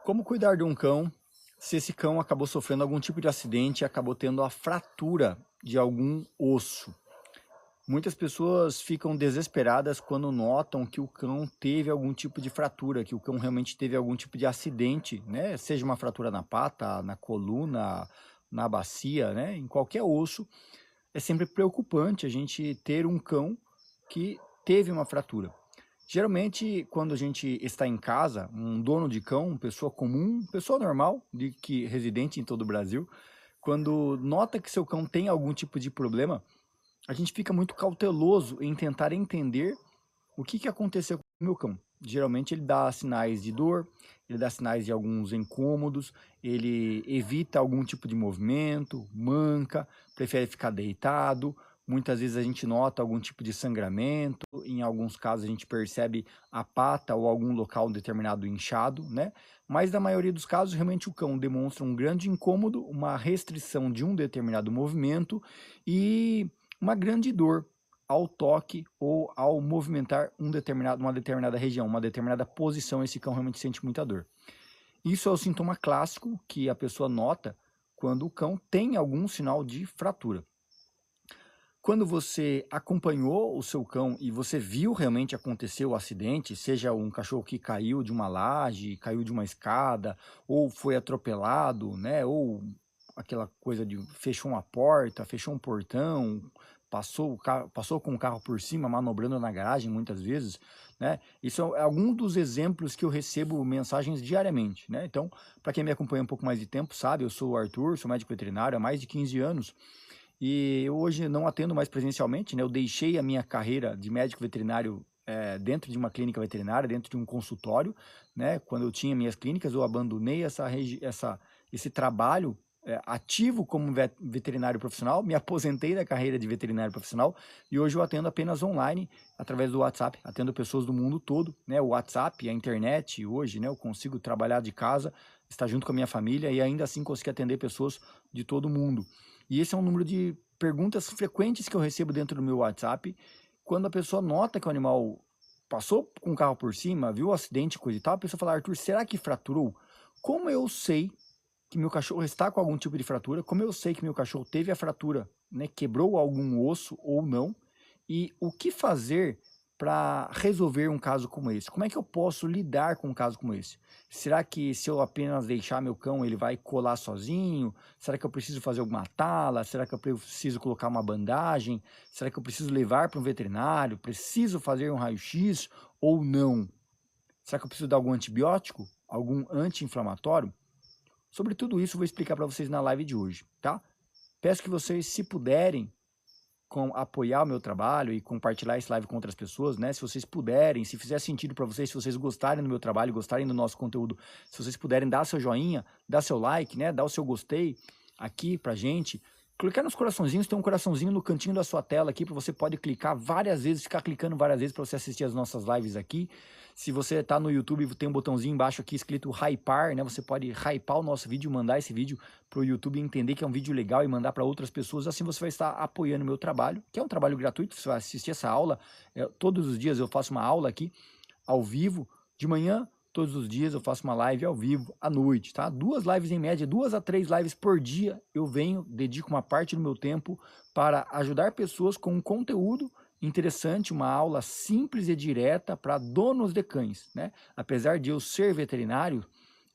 Como cuidar de um cão se esse cão acabou sofrendo algum tipo de acidente e acabou tendo a fratura de algum osso? Muitas pessoas ficam desesperadas quando notam que o cão teve algum tipo de fratura, que o cão realmente teve algum tipo de acidente, né? Seja uma fratura na pata, na coluna, na bacia, né? Em qualquer osso. É sempre preocupante a gente ter um cão que teve uma fratura. Geralmente, quando a gente está em casa, um dono de cão, pessoa comum, pessoa normal, de que residente em todo o Brasil, quando nota que seu cão tem algum tipo de problema, a gente fica muito cauteloso em tentar entender o que aconteceu com o meu cão. Geralmente ele dá sinais de dor, ele dá sinais de alguns incômodos, ele evita algum tipo de movimento, manca, prefere ficar deitado. Muitas vezes a gente nota algum tipo de sangramento, em alguns casos a gente percebe a pata ou algum local determinado inchado, né? Mas na maioria dos casos, realmente o cão demonstra um grande incômodo, uma restrição de um determinado movimento e uma grande dor ao toque ou ao movimentar uma determinada região, uma determinada posição, esse cão realmente sente muita dor. Isso é o sintoma clássico que a pessoa nota quando o cão tem algum sinal de fratura. Quando você acompanhou o seu cão e você viu realmente acontecer o acidente, seja um cachorro que caiu de uma laje, caiu de uma escada, ou foi atropelado, né? Ou aquela coisa de fechou uma porta, fechou um portão, passou com o carro por cima, manobrando na garagem muitas vezes, né? Isso é algum dos exemplos que eu recebo mensagens diariamente, né? Então, para quem me acompanha um pouco mais de tempo, sabe, eu sou o Arthur, sou médico veterinário há mais de 15 anos, e eu hoje não atendo mais presencialmente, né? Eu deixei a minha carreira de médico veterinário dentro de uma clínica veterinária, dentro de um consultório, né? Quando eu tinha minhas clínicas, eu abandonei esse trabalho ativo como veterinário profissional, me aposentei da carreira de veterinário profissional e hoje eu atendo apenas online, através do WhatsApp, atendo pessoas do mundo todo, né? O WhatsApp, a internet, hoje, né? Eu consigo trabalhar de casa, estar junto com a minha família e ainda assim conseguir atender pessoas de todo mundo. E esse é um número de perguntas frequentes que eu recebo dentro do meu WhatsApp, quando a pessoa nota que o animal passou com o carro por cima, viu o acidente, coisa e tal, a pessoa fala: Arthur, será que fraturou? Como eu sei que meu cachorro está com algum tipo de fratura? Como eu sei que meu cachorro teve a fratura, né, quebrou algum osso ou não? E o que fazer para resolver um caso como esse? Como é que eu posso lidar com um caso como esse? Será que se eu apenas deixar meu cão, ele vai colar sozinho? Será que eu preciso fazer alguma tala? Será que eu preciso colocar uma bandagem? Será que eu preciso levar para um veterinário? Preciso fazer um raio-x ou não? Será que eu preciso dar algum antibiótico? Algum anti-inflamatório? Sobre tudo isso eu vou explicar para vocês na live de hoje, tá? Peço que vocês, se puderem, apoiar o meu trabalho e compartilhar esse live com outras pessoas, né? Se vocês puderem, se fizer sentido para vocês, se vocês gostarem do meu trabalho, gostarem do nosso conteúdo, se vocês puderem dar seu joinha, dar seu like, né? Dar o seu gostei aqui pra gente. Clicar nos coraçãozinhos, tem um coraçãozinho no cantinho da sua tela aqui, para você pode clicar várias vezes, ficar clicando várias vezes para você assistir as nossas lives aqui. Se você está no YouTube, tem um botãozinho embaixo aqui escrito hypar, né? Você pode hypar o nosso vídeo, mandar esse vídeo para o YouTube entender que é um vídeo legal e mandar para outras pessoas. Assim você vai estar apoiando o meu trabalho, que é um trabalho gratuito. Você vai assistir essa aula. Todos os dias eu faço uma aula aqui, ao vivo, de manhã. Todos os dias eu faço uma live ao vivo, à noite, tá? 2 lives em média, 2 a 3 lives por dia eu venho, dedico uma parte do meu tempo para ajudar pessoas com um conteúdo interessante, uma aula simples e direta para donos de cães, né? Apesar de eu ser veterinário,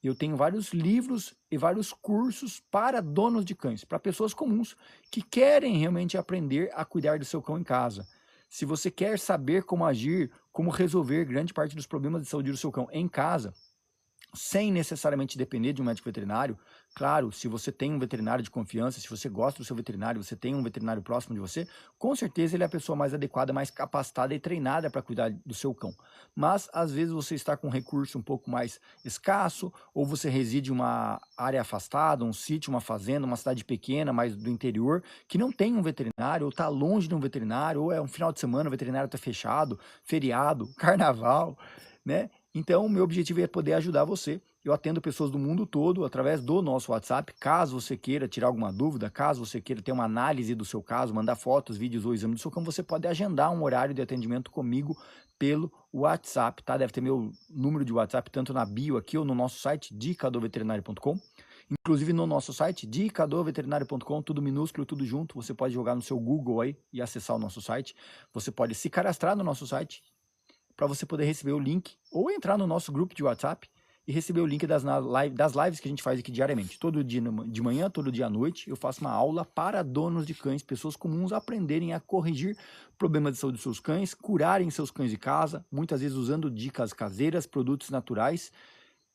eu tenho vários livros e vários cursos para donos de cães, para pessoas comuns que querem realmente aprender a cuidar do seu cão em casa. Se você quer saber como agir, como resolver grande parte dos problemas de saúde do seu cão em casa, sem necessariamente depender de um médico veterinário. Claro, se você tem um veterinário de confiança, se você gosta do seu veterinário, você tem um veterinário próximo de você, com certeza ele é a pessoa mais adequada, mais capacitada e treinada para cuidar do seu cão. Mas, às vezes, você está com um recurso um pouco mais escasso, ou você reside em uma área afastada, um sítio, uma fazenda, uma cidade pequena, mais do interior, que não tem um veterinário, ou está longe de um veterinário, ou é um final de semana, o veterinário está fechado, feriado, carnaval, né? Então, o meu objetivo é poder ajudar você Eu atendo pessoas do mundo todo através do nosso WhatsApp. Caso você queira tirar alguma dúvida, caso você queira ter uma análise do seu caso, mandar fotos, vídeos ou exame do seu cão, você pode agendar um horário de atendimento comigo pelo WhatsApp, tá? Deve ter meu número de WhatsApp tanto na bio aqui ou no nosso site, dicadoveterinário.com. Inclusive no nosso site, dicadoveterinário.com, tudo minúsculo, tudo junto. Você pode jogar no seu Google aí e acessar o nosso site. Você pode se cadastrar no nosso site para você poder receber o link ou entrar no nosso grupo de WhatsApp e receber o link das lives que a gente faz aqui diariamente. Todo dia de manhã, todo dia à noite, eu faço uma aula para donos de cães, pessoas comuns, aprenderem a corrigir problemas de saúde dos seus cães, curarem seus cães de casa, muitas vezes usando dicas caseiras, produtos naturais,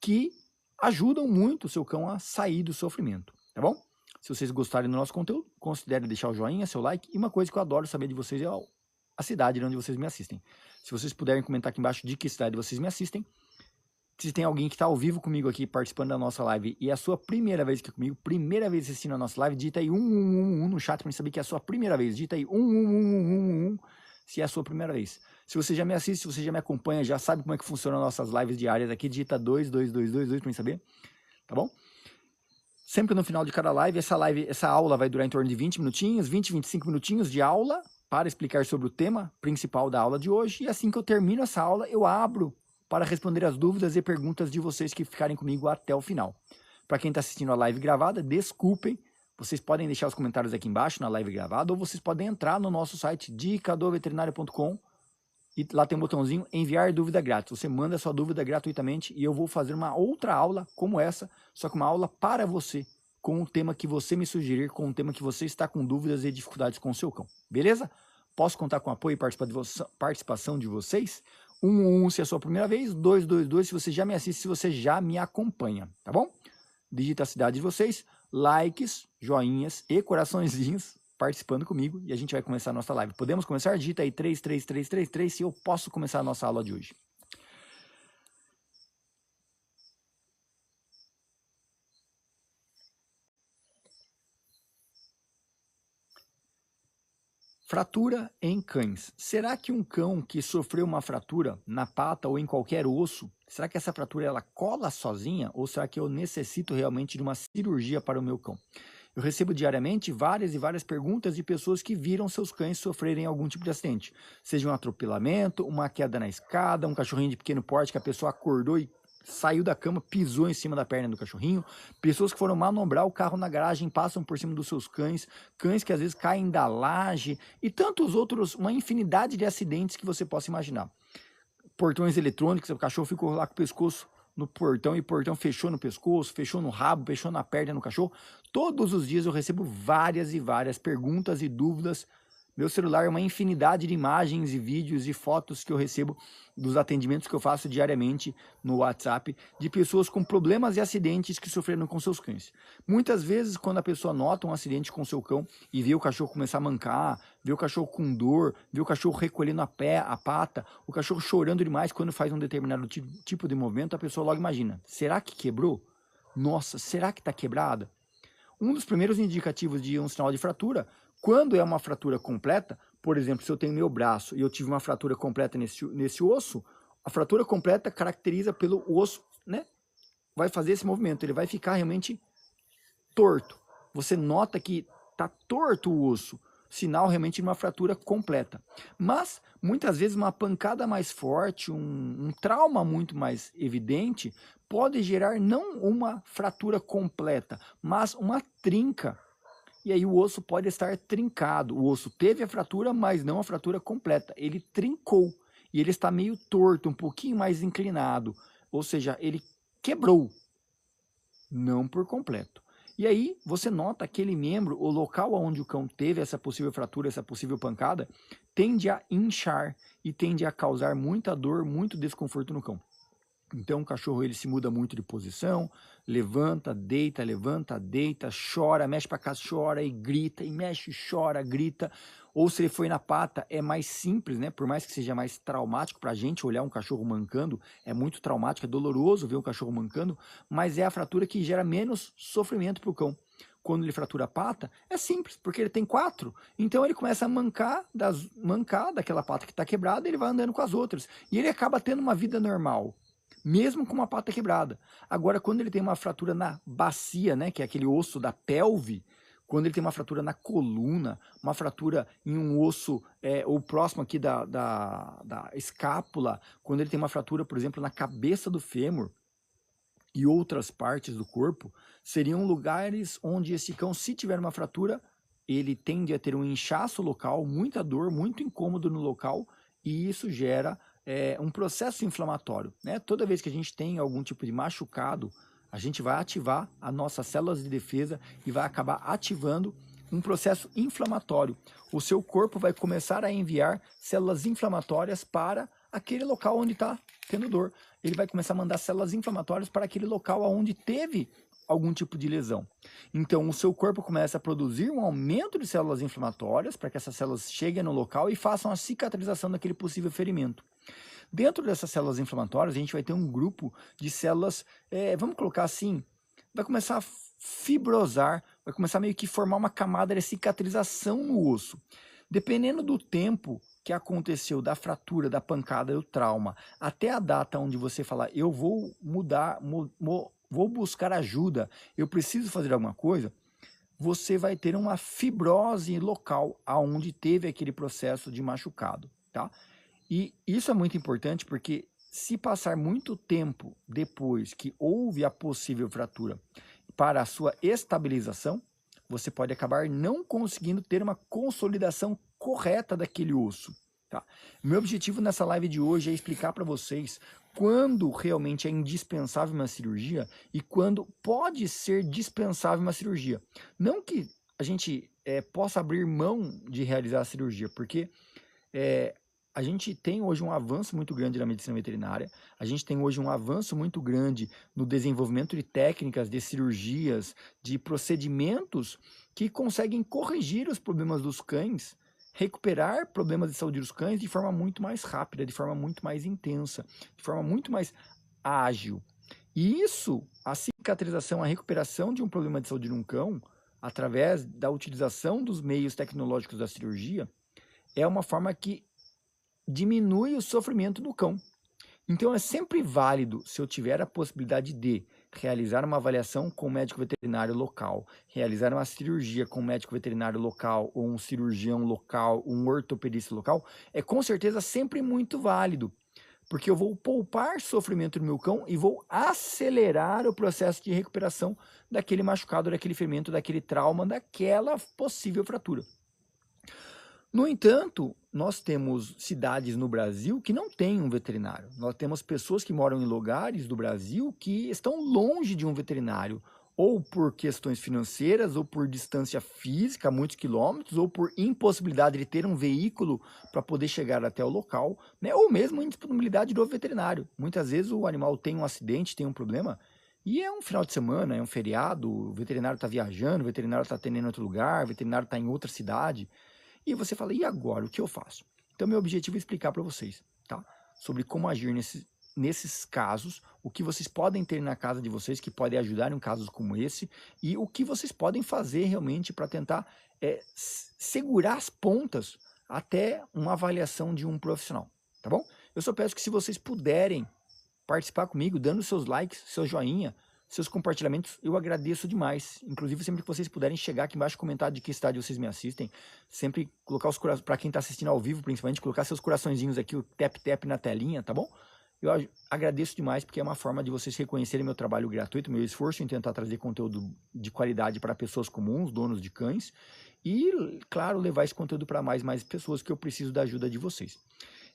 que ajudam muito o seu cão a sair do sofrimento, tá bom? Se vocês gostarem do nosso conteúdo, considere deixar o joinha, seu like, e uma coisa que eu adoro saber de vocês é a cidade de onde vocês me assistem. Se vocês puderem comentar aqui embaixo de que cidade vocês me assistem, se tem alguém que está ao vivo comigo aqui, participando da nossa live, e é a sua primeira vez aqui comigo, primeira vez assistindo a nossa live, digita aí 111 no chat para saber que é a sua primeira vez. Digita aí 111 se é a sua primeira vez. Se você já me assiste, se você já me acompanha, já sabe como é que funcionam nossas lives diárias aqui, digita 22222 para saber, tá bom? Sempre no final de cada live, essa aula vai durar em torno de 20 minutinhos, 25 minutinhos de aula para explicar sobre o tema principal da aula de hoje. E assim que eu termino essa aula, eu abro para responder as dúvidas e perguntas de vocês que ficarem comigo até o final. Para quem está assistindo a live gravada, desculpem, vocês podem deixar os comentários aqui embaixo na live gravada, ou vocês podem entrar no nosso site dicadoveterinário.com e lá tem um botãozinho enviar dúvida grátis. Você manda a sua dúvida gratuitamente e eu vou fazer uma outra aula como essa, só que uma aula para você, com o tema que você me sugerir, com o tema que você está com dúvidas e dificuldades com o seu cão. Beleza? Posso contar com apoio e participação de vocês? 111 se é a sua primeira vez, 222 se você já me assiste, se você já me acompanha, tá bom? Digita a cidade de vocês, likes, joinhas e coraçõezinhos participando comigo e a gente vai começar a nossa live. Podemos começar? Digita aí 33333 se eu posso começar a nossa aula de hoje. Fratura em cães. Será que um cão que sofreu uma fratura na pata ou em qualquer osso, será que essa fratura ela cola sozinha ou será que eu necessito realmente de uma cirurgia para o meu cão? Eu recebo diariamente várias e várias perguntas de pessoas que viram seus cães sofrerem algum tipo de acidente. Seja um atropelamento, uma queda na escada, um cachorrinho de pequeno porte que a pessoa acordou e saiu da cama, pisou em cima da perna do cachorrinho, pessoas que foram manobrar o carro na garagem, passam por cima dos seus cães, cães que às vezes caem da laje e tantos outros, uma infinidade de acidentes que você possa imaginar. Portões eletrônicos, o cachorro ficou lá com o pescoço no portão e o portão fechou no pescoço, fechou no rabo, fechou na perna no cachorro. Todos os dias eu recebo várias e várias perguntas e dúvidas. Meu celular é uma infinidade de imagens e vídeos e fotos que eu recebo dos atendimentos que eu faço diariamente no WhatsApp de pessoas com problemas e acidentes que sofreram com seus cães. Muitas vezes, quando a pessoa nota um acidente com seu cão e vê o cachorro começar a mancar, vê o cachorro com dor, vê o cachorro recolhendo a pata, o cachorro chorando demais quando faz um determinado tipo de movimento, a pessoa logo imagina, será que quebrou? Nossa, será que está quebrada? Um dos primeiros indicativos de um sinal de fratura, quando é uma fratura completa, por exemplo, se eu tenho meu braço e eu tive uma fratura completa nesse osso, a fratura completa caracteriza pelo osso, né? Vai fazer esse movimento, ele vai ficar realmente torto. Você nota que está torto o osso, sinal realmente de uma fratura completa. Mas, muitas vezes, uma pancada mais forte, um trauma muito mais evidente, pode gerar não uma fratura completa, mas uma trinca. E aí o osso pode estar trincado. O osso teve a fratura, mas não a fratura completa. Ele trincou e ele está meio torto, um pouquinho mais inclinado. Ou seja, ele quebrou, não por completo. E aí você nota aquele membro, o local onde o cão teve essa possível fratura, essa possível pancada, tende a inchar e tende a causar muita dor, muito desconforto no cão. Então o cachorro ele se muda muito de posição, levanta, deita, chora, mexe para cá, chora e grita, e mexe, chora, grita. Ou se ele foi na pata, é mais simples, né? Por mais que seja mais traumático para a gente olhar um cachorro mancando, é muito traumático, é doloroso ver um cachorro mancando, mas é a fratura que gera menos sofrimento para o cão. Quando ele fratura a pata, é simples, porque ele tem 4, então ele começa a mancar daquela pata que está quebrada, ele vai andando com as outras, e ele acaba tendo uma vida normal. mesmo com uma pata quebrada. Agora, quando ele tem uma fratura na bacia, né, que é aquele osso da pelve, quando ele tem uma fratura na coluna, uma fratura em um osso, ou próximo aqui da escápula, quando ele tem uma fratura, por exemplo, na cabeça do fêmur e outras partes do corpo, seriam lugares onde esse cão, se tiver uma fratura, ele tende a ter um inchaço local, muita dor, muito incômodo no local, e isso gera um processo inflamatório, né? Toda vez que a gente tem algum tipo de machucado, a gente vai ativar as nossas células de defesa e vai acabar ativando um processo inflamatório. O seu corpo vai começar a enviar células inflamatórias para aquele local onde está tendo dor. Ele vai começar a mandar células inflamatórias para aquele local onde teve algum tipo de lesão. Então, o seu corpo começa a produzir um aumento de células inflamatórias para que essas células cheguem no local e façam a cicatrização daquele possível ferimento. Dentro dessas células inflamatórias, a gente vai ter um grupo de células, vamos colocar assim, vai começar a fibrosar, vai começar meio que formar uma camada de cicatrização no osso. Dependendo do tempo que aconteceu da fratura, da pancada, do trauma, até a data onde você falar, eu vou mudar, vou buscar ajuda, eu preciso fazer alguma coisa, você vai ter uma fibrose local aonde teve aquele processo de machucado, tá? E isso é muito importante porque se passar muito tempo depois que houve a possível fratura para a sua estabilização, você pode acabar não conseguindo ter uma consolidação correta daquele osso. Tá? Meu objetivo nessa live de hoje é explicar para vocês quando realmente é indispensável uma cirurgia e quando pode ser dispensável uma cirurgia. Não que a gente possa abrir mão de realizar a cirurgia, porque a gente tem hoje um avanço muito grande na medicina veterinária, a gente tem hoje um avanço muito grande no desenvolvimento de técnicas, de cirurgias, de procedimentos que conseguem corrigir os problemas dos cães, recuperar problemas de saúde dos cães de forma muito mais rápida, de forma muito mais intensa, de forma muito mais ágil. E isso, a cicatrização, a recuperação de um problema de saúde de um cão, através da utilização dos meios tecnológicos da cirurgia, é uma forma que diminui o sofrimento do cão. Então é sempre válido, se eu tiver a possibilidade de realizar uma avaliação com o médico veterinário local, realizar uma cirurgia com o médico veterinário local, ou um cirurgião local, um ortopedista local, é com certeza sempre muito válido, porque eu vou poupar sofrimento no meu cão e vou acelerar o processo de recuperação daquele machucado, daquele ferimento, daquele trauma, daquela possível fratura. No entanto, nós temos cidades no Brasil que não têm um veterinário. Nós temos pessoas que moram em lugares do Brasil que estão longe de um veterinário, ou por questões financeiras, ou por distância física, muitos quilômetros, ou por impossibilidade de ter um veículo para poder chegar até o local, né? Ou mesmo indisponibilidade do veterinário. Muitas vezes o animal tem um acidente, tem um problema, e é um final de semana, é um feriado, o veterinário está viajando, o veterinário está atendendo em outro lugar, o veterinário está em outra cidade. E você fala, e agora, o que eu faço? Então, meu objetivo é explicar para vocês, tá? Sobre como agir nesses casos, o que vocês podem ter na casa de vocês que pode ajudar em casos como esse e o que vocês podem fazer realmente para tentar segurar as pontas até uma avaliação de um profissional, tá bom? Eu só peço que se vocês puderem participar comigo, dando seus likes, seu joinha, seus compartilhamentos, eu agradeço demais. Inclusive, sempre que vocês puderem chegar aqui embaixo e comentar de que estádio vocês me assistem, sempre colocar os corações, para quem está assistindo ao vivo, principalmente, colocar seus coraçõezinhos aqui, o tap-tap na telinha, tá bom? Eu agradeço demais, porque é uma forma de vocês reconhecerem meu trabalho gratuito, meu esforço em tentar trazer conteúdo de qualidade para pessoas comuns, donos de cães, e, claro, levar esse conteúdo para mais pessoas que eu preciso da ajuda de vocês.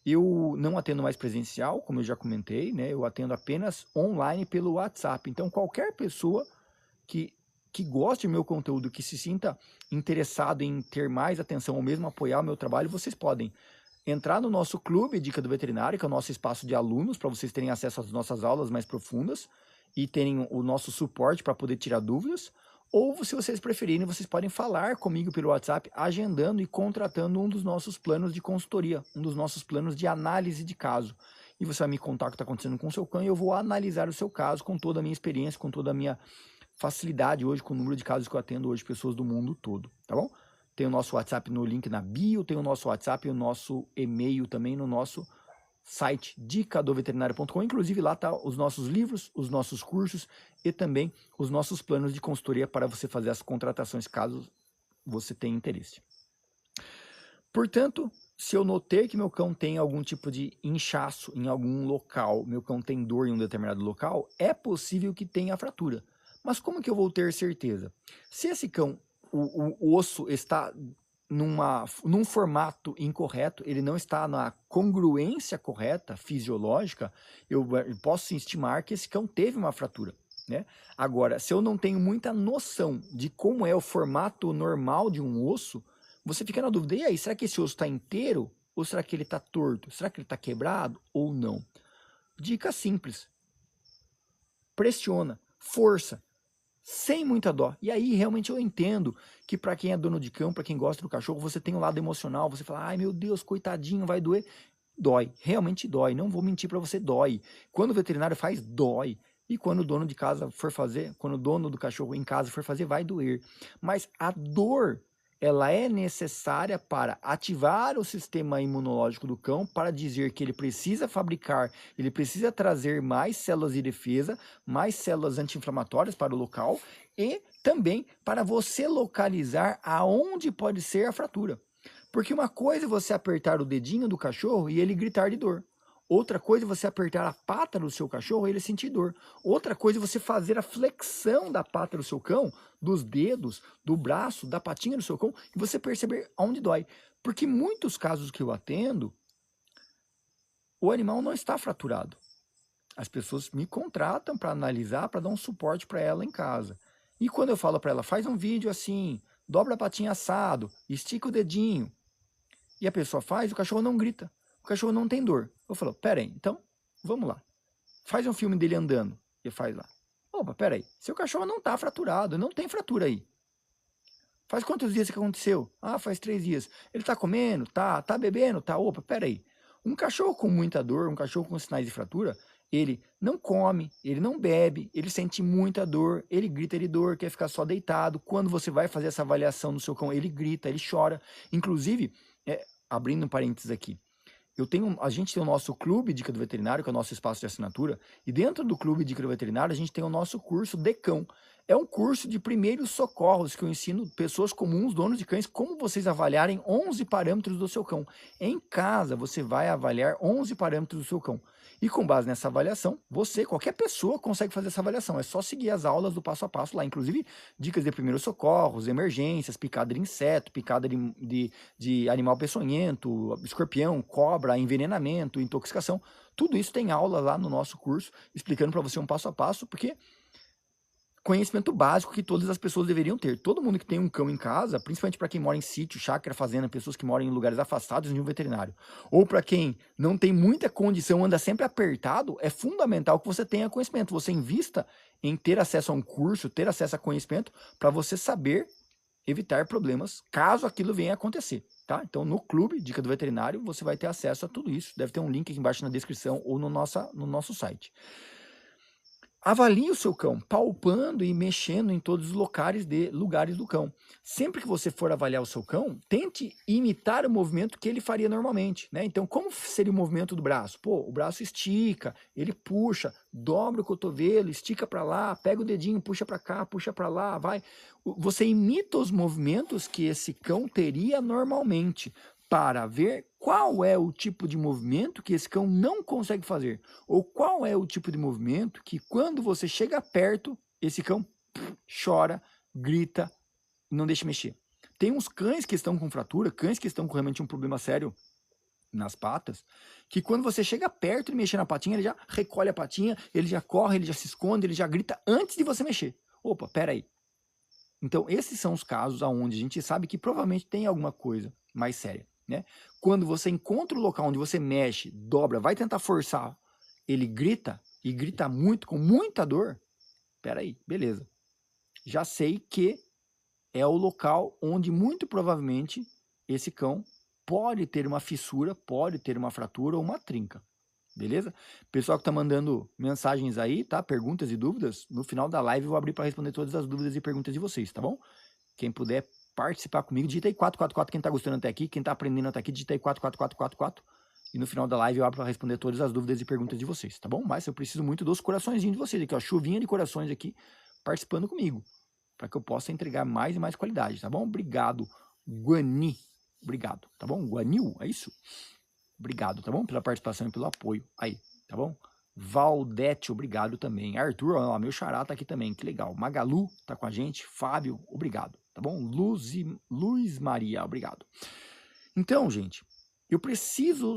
Eu não atendo mais presencial, como eu já comentei, né? Eu atendo apenas online pelo WhatsApp. Então, qualquer pessoa que goste do meu conteúdo, que se sinta interessado em ter mais atenção ou mesmo apoiar o meu trabalho, vocês podem entrar no nosso clube Dica do Veterinário, que é o nosso espaço de alunos, para vocês terem acesso às nossas aulas mais profundas e terem o nosso suporte para poder tirar dúvidas. Ou, se vocês preferirem, vocês podem falar comigo pelo WhatsApp, agendando e contratando um dos nossos planos de consultoria, um dos nossos planos de análise de caso. E você vai me contar o que está acontecendo com o seu cão e eu vou analisar o seu caso com toda a minha experiência, com toda a minha facilidade hoje, com o número de casos que eu atendo hoje, pessoas do mundo todo, tá bom? Tem o nosso WhatsApp no link na bio, tem o nosso WhatsApp e o nosso e-mail também no nosso site dicadoveterinário.com. Inclusive lá tá os nossos livros, os nossos cursos e também os nossos planos de consultoria para você fazer as contratações caso você tenha interesse. Portanto, se eu notei que meu cão tem algum tipo de inchaço em algum local, meu cão tem dor em um determinado local, é possível que tenha fratura. Mas como que eu vou ter certeza? Se esse cão, o osso está num formato incorreto, ele não está na congruência correta, fisiológica, eu posso sim estimar que esse cão teve uma fratura, né? Agora, se eu não tenho muita noção de como é o formato normal de um osso, você fica na dúvida, e aí, será que esse osso está inteiro? Ou será que ele está torto? Será que ele está quebrado ou não? Dica simples. Pressiona, força, sem muita dó. E aí, realmente, eu entendo que para quem é dono de cão, para quem gosta do cachorro, você tem um lado emocional, você fala, ai meu Deus, coitadinho, vai doer. Dói, realmente dói, não vou mentir para você, dói. Quando o veterinário faz, dói. E quando o dono de casa for fazer, quando o dono do cachorro em casa for fazer, vai doer. Mas a dor, ela é necessária para ativar o sistema imunológico do cão, para dizer que ele precisa fabricar, ele precisa trazer mais células de defesa, mais células anti-inflamatórias para o local e também para você localizar aonde pode ser a fratura. Porque uma coisa é você apertar o dedinho do cachorro e ele gritar de dor. Outra coisa é você apertar a pata do seu cachorro e ele sentir dor. Outra coisa é você fazer a flexão da pata do seu cão, dos dedos, do braço, da patinha do seu cão, e você perceber onde dói. Porque muitos casos que eu atendo, o animal não está fraturado. As pessoas me contratam para analisar, para dar um suporte para ela em casa. E quando eu falo para ela, faz um vídeo assim, dobra a patinha assado, estica o dedinho, e a pessoa faz, o cachorro não grita, o cachorro não tem dor. Eu falo, pera aí, então, vamos lá. Faz um filme dele andando, e faz lá. Opa, pera aí, seu cachorro não está fraturado, não tem fratura aí. Faz quantos dias que aconteceu? Ah, faz 3 dias. Ele está comendo? Tá bebendo? Tá. Opa, pera aí. Um cachorro com muita dor, um cachorro com sinais de fratura, ele não come, ele não bebe, ele sente muita dor, ele grita de dor, quer ficar só deitado. Quando você vai fazer essa avaliação no seu cão, ele grita, ele chora. Inclusive, abrindo um parênteses aqui, a gente tem o nosso clube Dica do Veterinário, que é o nosso espaço de assinatura, e dentro do clube Dica do Veterinário a gente tem o nosso curso de cão. É um curso de primeiros socorros que eu ensino pessoas comuns, donos de cães, como vocês avaliarem 11 parâmetros do seu cão. Em casa você vai avaliar 11 parâmetros do seu cão. E com base nessa avaliação, qualquer pessoa consegue fazer essa avaliação. É só seguir as aulas do passo a passo lá, inclusive dicas de primeiros socorros, emergências, picada de inseto, picada de animal peçonhento, escorpião, cobra, envenenamento, intoxicação. Tudo isso tem aula lá no nosso curso, explicando para você um passo a passo, porque conhecimento básico que todas as pessoas deveriam ter. Todo mundo que tem um cão em casa, principalmente para quem mora em sítio, chácara, fazenda, pessoas que moram em lugares afastados de um veterinário, ou para quem não tem muita condição, anda sempre apertado, é fundamental que você tenha conhecimento, você invista em ter acesso a um curso, ter acesso a conhecimento, para você saber evitar problemas, caso aquilo venha a acontecer, tá? Então, no clube Dica do Veterinário, você vai ter acesso a tudo isso, deve ter um link aqui embaixo na descrição ou no nosso site. Avalie o seu cão, palpando e mexendo em todos os lugares do cão. Sempre que você for avaliar o seu cão, tente imitar o movimento que ele faria normalmente, né? Então, como seria o movimento do braço? Pô, o braço estica, ele puxa, dobra o cotovelo, estica para lá, pega o dedinho, puxa para cá, puxa para lá, vai. Você imita os movimentos que esse cão teria normalmente, para ver qual é o tipo de movimento que esse cão não consegue fazer, ou qual é o tipo de movimento que quando você chega perto, esse cão chora, grita, não deixa mexer. Tem uns cães que estão com fratura, cães que estão com realmente um problema sério nas patas, que quando você chega perto de mexer na patinha, ele já recolhe a patinha, ele já corre, ele já se esconde, ele já grita antes de você mexer. Opa, peraí. Então, esses são os casos onde a gente sabe que provavelmente tem alguma coisa mais séria, né? Quando você encontra o local onde você mexe, dobra, vai tentar forçar, ele grita, e grita muito, com muita dor, peraí, beleza. Já sei que é o local onde muito provavelmente esse cão pode ter uma fissura, pode ter uma fratura ou uma trinca. Beleza? Pessoal que tá mandando mensagens aí, tá? Perguntas e dúvidas, no final da live eu vou abrir para responder todas as dúvidas e perguntas de vocês, tá bom? Quem puder participar comigo, digita aí 444, quem tá gostando até aqui, quem tá aprendendo até aqui, digita aí 44444 e no final da live eu abro para responder todas as dúvidas e perguntas de vocês, tá bom? Mas eu preciso muito dos coraçõezinhos de vocês aqui, ó, chuvinha de corações aqui participando comigo, para que eu possa entregar mais e mais qualidade, tá bom? Obrigado, Guani. Obrigado, tá bom? Guanil, é isso? Obrigado, tá bom? Pela participação e pelo apoio aí, tá bom? Valdete, obrigado também. Arthur, ó, meu xará tá aqui também, que legal. Magalu tá com a gente. Fábio, obrigado, tá bom? Luiz Maria, obrigado. Então, gente, eu preciso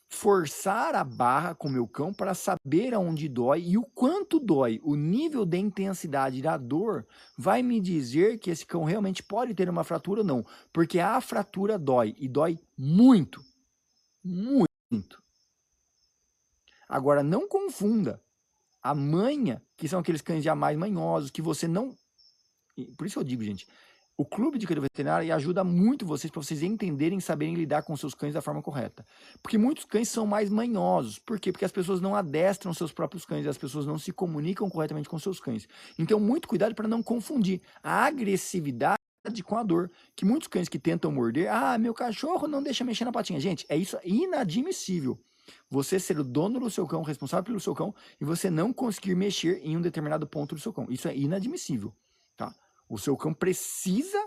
forçar a barra com o meu cão para saber aonde dói e o quanto dói. O nível de intensidade da dor vai me dizer que esse cão realmente pode ter uma fratura ou não. Porque a fratura dói, e dói muito. Muito. Agora, não confunda a manha, que são aqueles cães já mais manhosos, que você não... Por isso eu digo, gente, o clube de cães veterinário ajuda muito vocês, para vocês entenderem e saberem lidar com seus cães da forma correta. Porque muitos cães são mais manhosos. Por quê? Porque as pessoas não adestram seus próprios cães, as pessoas não se comunicam corretamente com seus cães. Então, muito cuidado para não confundir a agressividade com a dor. Que muitos cães que tentam morder, meu cachorro não deixa mexer na patinha. Gente, isso é inadmissível. Você ser o dono do seu cão, responsável pelo seu cão, e você não conseguir mexer em um determinado ponto do seu cão. Isso é inadmissível, tá? O seu cão precisa,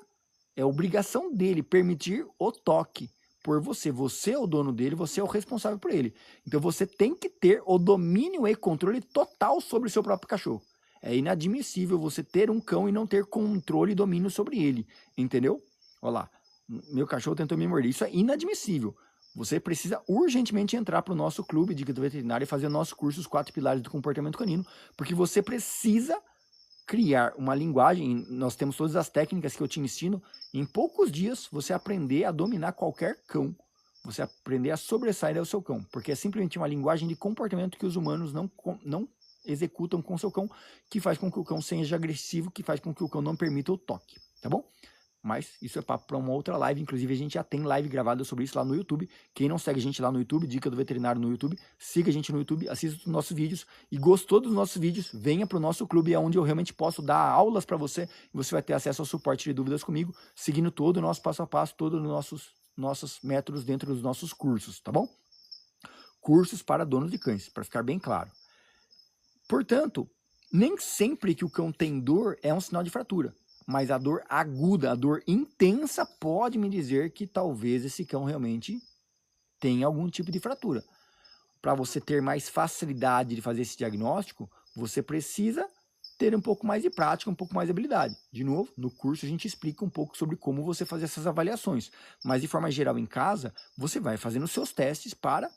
é obrigação dele, permitir o toque por você. Você é o dono dele, você é o responsável por ele. Então você tem que ter o domínio e controle total sobre o seu próprio cachorro. É inadmissível você ter um cão e não ter controle e domínio sobre ele, entendeu? Olha lá, meu cachorro tentou me morder. Isso é inadmissível. Você precisa urgentemente entrar para o nosso clube de veterinário e fazer o nosso curso, os 4 pilares do comportamento canino, porque você precisa criar uma linguagem. Nós temos todas as técnicas que eu te ensino. Em poucos dias, você aprender a dominar qualquer cão. Você aprender a sobressair ao seu cão, porque é simplesmente uma linguagem de comportamento que os humanos não executam com o seu cão, que faz com que o cão seja agressivo, que faz com que o cão não permita o toque, tá bom? Mas isso é papo para uma outra live. Inclusive a gente já tem live gravada sobre isso lá no YouTube. Quem não segue a gente lá no YouTube, Dica do Veterinário no YouTube, siga a gente no YouTube, assista os nossos vídeos. E gostou dos nossos vídeos, venha para o nosso clube, onde eu realmente posso dar aulas para você. E você vai ter acesso ao suporte de dúvidas comigo, seguindo todo o nosso passo a passo, todos os nossos métodos dentro dos nossos cursos, tá bom? Cursos para donos de cães, para ficar bem claro. Portanto, nem sempre que o cão tem dor é um sinal de fratura. Mas a dor aguda, a dor intensa pode me dizer que talvez esse cão realmente tenha algum tipo de fratura. Para você ter mais facilidade de fazer esse diagnóstico, você precisa ter um pouco mais de prática, um pouco mais de habilidade. De novo, no curso a gente explica um pouco sobre como você fazer essas avaliações. Mas de forma geral em casa, você vai fazendo os seus testes para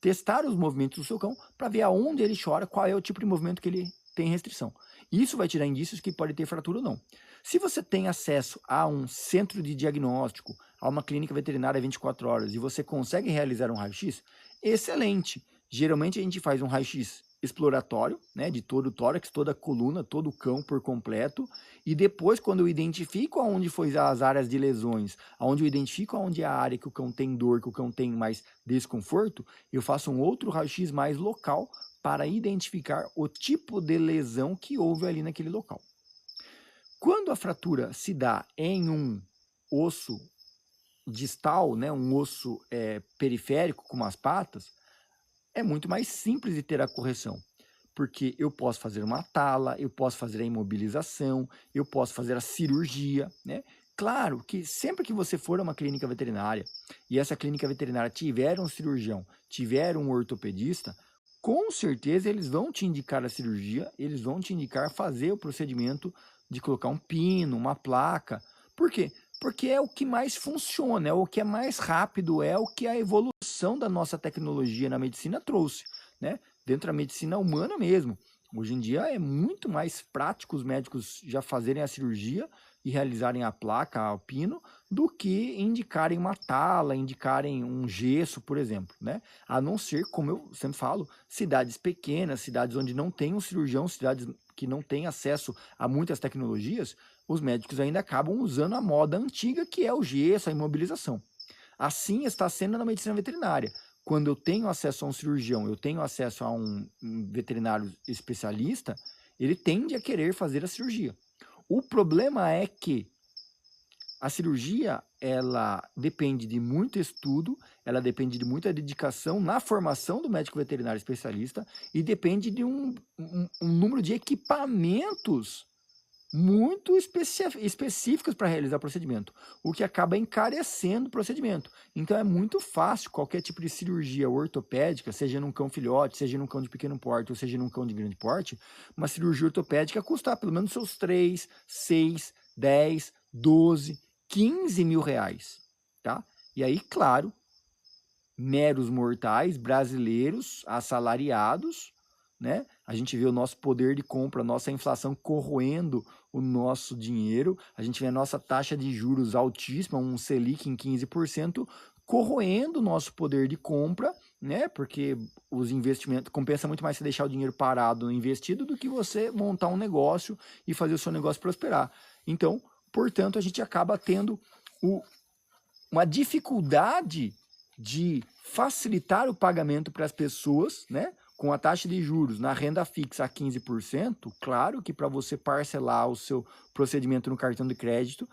testar os movimentos do seu cão, para ver aonde ele chora, qual é o tipo de movimento que ele tem restrição. Isso vai te dar indícios que pode ter fratura ou não. Se você tem acesso a um centro de diagnóstico, a uma clínica veterinária 24 horas e você consegue realizar um raio-x, excelente. Geralmente a gente faz um raio-x exploratório, né, de todo o tórax, toda a coluna, todo o cão por completo, e depois quando eu identifico aonde foi as áreas de lesões, aonde eu identifico aonde é a área que o cão tem dor, que o cão tem mais desconforto, eu faço um outro raio-x mais local para identificar o tipo de lesão que houve ali naquele local. Quando a fratura se dá em um osso distal, né, um osso periférico, como as patas, é muito mais simples de ter a correção, porque eu posso fazer uma tala, eu posso fazer a imobilização, eu posso fazer a cirurgia, né? Claro que sempre que você for a uma clínica veterinária e essa clínica veterinária tiver um cirurgião, tiver um ortopedista, com certeza eles vão te indicar a cirurgia, eles vão te indicar fazer o procedimento de colocar um pino, uma placa. Por quê? Porque é o que mais funciona, é o que é mais rápido, é o que a evolução da nossa tecnologia na medicina trouxe, né? Dentro da medicina humana mesmo. Hoje em dia é muito mais prático os médicos já fazerem a cirurgia e realizarem a placa, o pino, do que indicarem uma tala, indicarem um gesso, por exemplo, né? A não ser, como eu sempre falo, cidades pequenas, cidades onde não tem um cirurgião, cidades que não têm acesso a muitas tecnologias, os médicos ainda acabam usando a moda antiga, que é o gesso, a imobilização. Assim está sendo na medicina veterinária. Quando eu tenho acesso a um cirurgião, eu tenho acesso a um veterinário especialista, ele tende a querer fazer a cirurgia. O problema é que A cirurgia, ela depende de muito estudo, ela depende de muita dedicação na formação do médico veterinário especialista e depende de um número de equipamentos muito específicos para realizar o procedimento, o que acaba encarecendo o procedimento. Então é muito fácil qualquer tipo de cirurgia ortopédica, seja num cão filhote, seja num cão de pequeno porte, ou seja num cão de grande porte, uma cirurgia ortopédica custar pelo menos seus 3, 6, 10, 12, 15 mil reais, tá? E aí, claro, meros mortais brasileiros assalariados, né? A gente vê o nosso poder de compra, a nossa inflação corroendo o nosso dinheiro, a gente vê a nossa taxa de juros altíssima, um Selic em 15%, corroendo o nosso poder de compra, né? Porque os investimentos, compensa muito mais você deixar o dinheiro parado investido do que você montar um negócio e fazer o seu negócio prosperar. Então, portanto, a gente acaba tendo uma dificuldade de facilitar o pagamento para as pessoas, né? Com a taxa de juros na renda fixa a 15%, claro que para você parcelar o seu procedimento no cartão de crédito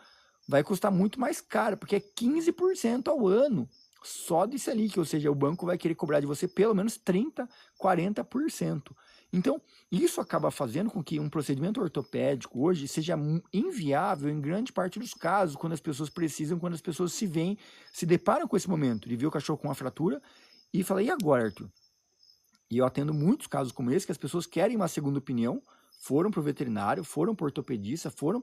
vai custar muito mais caro, porque é 15% ao ano só de Selic, ou seja, o banco vai querer cobrar de você pelo menos 30%, 40%. Então, isso acaba fazendo com que um procedimento ortopédico hoje seja inviável em grande parte dos casos, quando as pessoas precisam, quando as pessoas se deparam com esse momento de ver o cachorro com uma fratura e falam, e agora, Arthur? E eu atendo muitos casos como esse, que as pessoas querem uma segunda opinião, foram para o veterinário, foram para o ortopedista, foram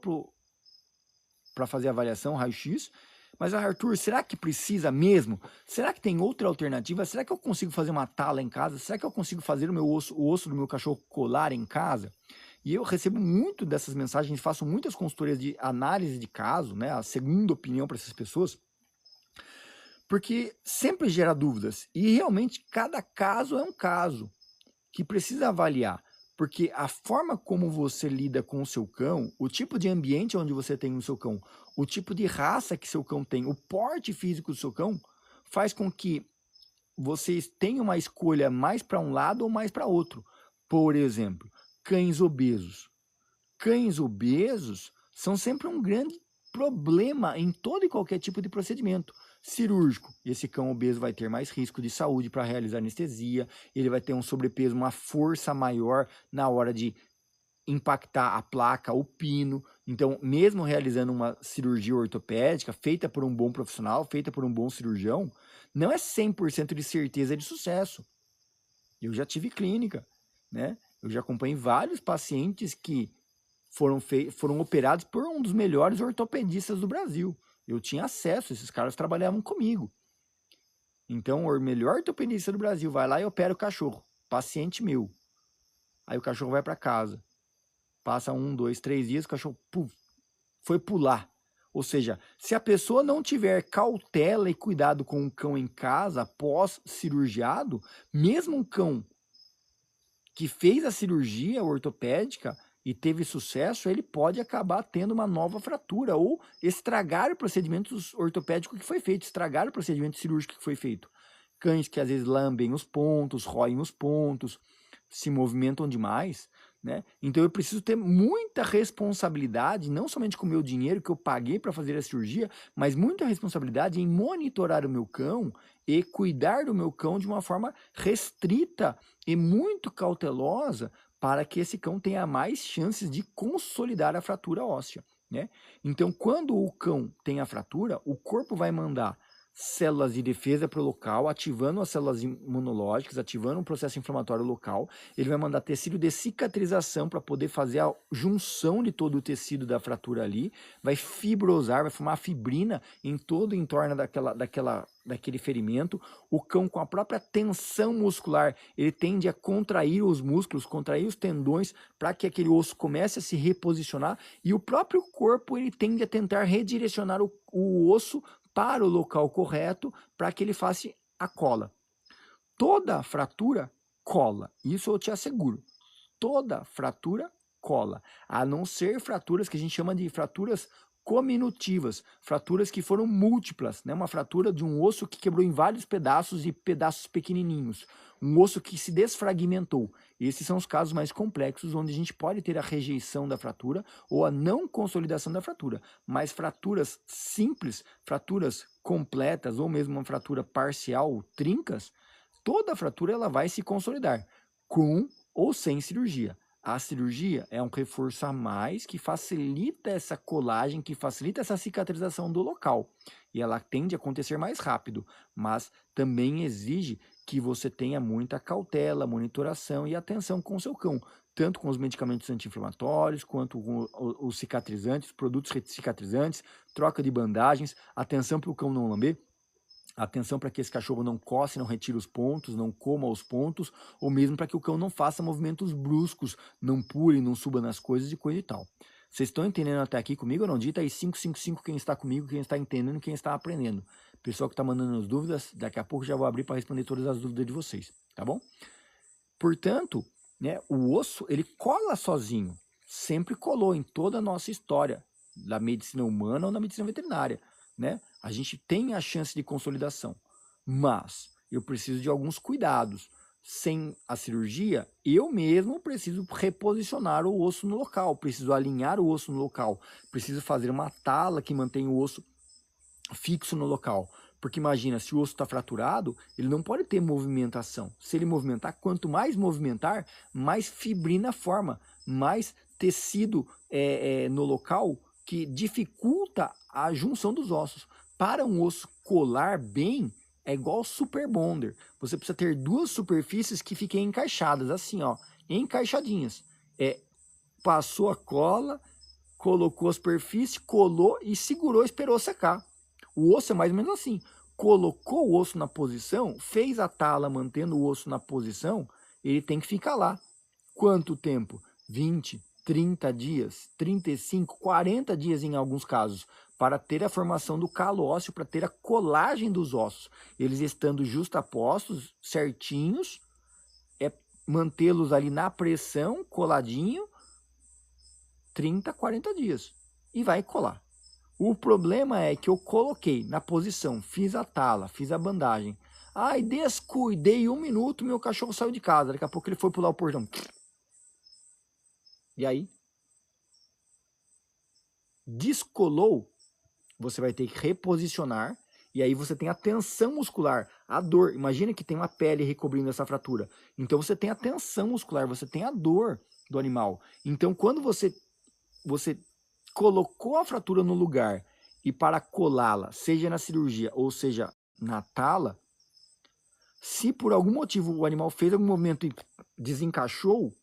para fazer avaliação, raio-x, mas Arthur, será que precisa mesmo? Será que tem outra alternativa? Será que eu consigo fazer uma tala em casa? Será que eu consigo fazer o osso do meu cachorro colar em casa? E eu recebo muito dessas mensagens, faço muitas consultorias de análise de caso, né, a segunda opinião para essas pessoas, porque sempre gera dúvidas, e realmente cada caso é um caso que precisa avaliar, porque a forma como você lida com o seu cão, o tipo de ambiente onde você tem o seu cão, o tipo de raça que seu cão tem, o porte físico do seu cão, faz com que vocês tenham uma escolha mais para um lado ou mais para outro. Por exemplo, cães obesos. Cães obesos são sempre um grande problema em todo e qualquer tipo de procedimento cirúrgico. Esse cão obeso vai ter mais risco de saúde para realizar anestesia, ele vai ter um sobrepeso, uma força maior na hora de impactar a placa, o pino. Então, mesmo realizando uma cirurgia ortopédica feita por um bom profissional, feita por um bom cirurgião, não é 100% de certeza de sucesso. Eu já tive clínica, né? Eu já acompanhei vários pacientes que foram operados por um dos melhores ortopedistas do Brasil. Eu tinha acesso, esses caras trabalhavam comigo. Então, o melhor ortopedista do Brasil vai lá e opera o cachorro, paciente meu. Aí o cachorro vai para casa. Passa 1, 2, 3 dias, o cachorro foi pular. Ou seja, se a pessoa não tiver cautela e cuidado com o cão em casa, pós-cirurgiado, mesmo um cão que fez a cirurgia ortopédica e teve sucesso, ele pode acabar tendo uma nova fratura ou estragar o procedimento ortopédico que foi feito, estragar o procedimento cirúrgico que foi feito. Cães que às vezes lambem os pontos, roem os pontos, se movimentam demais, né? Então eu preciso ter muita responsabilidade, não somente com o meu dinheiro que eu paguei para fazer a cirurgia, mas muita responsabilidade em monitorar o meu cão e cuidar do meu cão de uma forma restrita e muito cautelosa para que esse cão tenha mais chances de consolidar a fratura óssea, né? Então, quando o cão tem a fratura, o corpo vai mandar células de defesa para o local, ativando as células imunológicas, ativando um processo inflamatório local. Ele vai mandar tecido de cicatrização para poder fazer a junção de todo o tecido da fratura ali, vai fibrosar, vai formar fibrina em todo o entorno daquele ferimento. O cão, com a própria tensão muscular, ele tende a contrair os músculos, contrair os tendões para que aquele osso comece a se reposicionar, e o próprio corpo ele tende a tentar redirecionar o osso para o local correto para que ele faça a cola. Toda fratura cola, isso eu te asseguro. Toda fratura cola, a não ser fraturas que a gente chama de fraturas cominutivas, fraturas que foram múltiplas, né? Uma fratura de um osso que quebrou em vários pedaços e pedaços pequenininhos. um osso que se desfragmentou. Esses são os casos mais complexos, onde a gente pode ter a rejeição da fratura ou a não consolidação da fratura. Mas fraturas simples, fraturas completas ou mesmo uma fratura parcial, trincas, toda fratura ela vai se consolidar, com ou sem cirurgia. A cirurgia é um reforço a mais que facilita essa colagem, que facilita essa cicatrização do local. E ela tende a acontecer mais rápido, mas também exige que você tenha muita cautela, monitoração e atenção com o seu cão, tanto com os medicamentos anti-inflamatórios, quanto com os cicatrizantes, produtos cicatrizantes, troca de bandagens, atenção para o cão não lamber, atenção para que esse cachorro não coce, não retire os pontos, não coma os pontos, ou mesmo para que o cão não faça movimentos bruscos, não pule, não suba nas coisas e coisa e tal. Vocês estão entendendo até aqui comigo ou não? Dita aí 555 quem está comigo, quem está entendendo, quem está aprendendo. Pessoal que está mandando as dúvidas, daqui a pouco já vou abrir para responder todas as dúvidas de vocês, tá bom? Portanto, né, o osso, ele cola sozinho. Sempre colou em toda a nossa história, da medicina humana ou na medicina veterinária, né? A gente tem a chance de consolidação, mas eu preciso de alguns cuidados. Sem a cirurgia, eu mesmo preciso reposicionar o osso no local, preciso alinhar o osso no local, preciso fazer uma tala que mantenha o osso fixo no local. Porque imagina, se o osso está fraturado, ele não pode ter movimentação. Se ele movimentar, quanto mais movimentar, mais fibrina forma, mais tecido no local que dificulta a junção dos ossos. Para um osso colar bem, é igual super bonder. Você precisa ter duas superfícies que fiquem encaixadas, assim, ó, encaixadinhas. Passou a cola, colocou a superfície, colou e segurou, esperou secar. O osso é mais ou menos assim. Colocou o osso na posição, fez a tala mantendo o osso na posição, ele tem que ficar lá. Quanto tempo? 20, 30 dias, 35, 40 dias em alguns casos, para ter a formação do calo ósseo, para ter a colagem dos ossos. Eles estando justapostos, certinhos, mantê-los ali na pressão, coladinho, 30, 40 dias. E vai colar. O problema é que eu coloquei na posição, fiz a tala, fiz a bandagem. Ai, descuidei 1 minuto, meu cachorro saiu de casa. Daqui a pouco ele foi pular o portão. E aí? Descolou, você vai ter que reposicionar. E aí você tem a tensão muscular, a dor. Imagina que tem uma pele recobrindo essa fratura. Então você tem a tensão muscular, você tem a dor do animal. Então quando você colocou a fratura no lugar e para colá-la, seja na cirurgia ou seja na tala, se por algum motivo o animal fez algum movimento e desencaixou,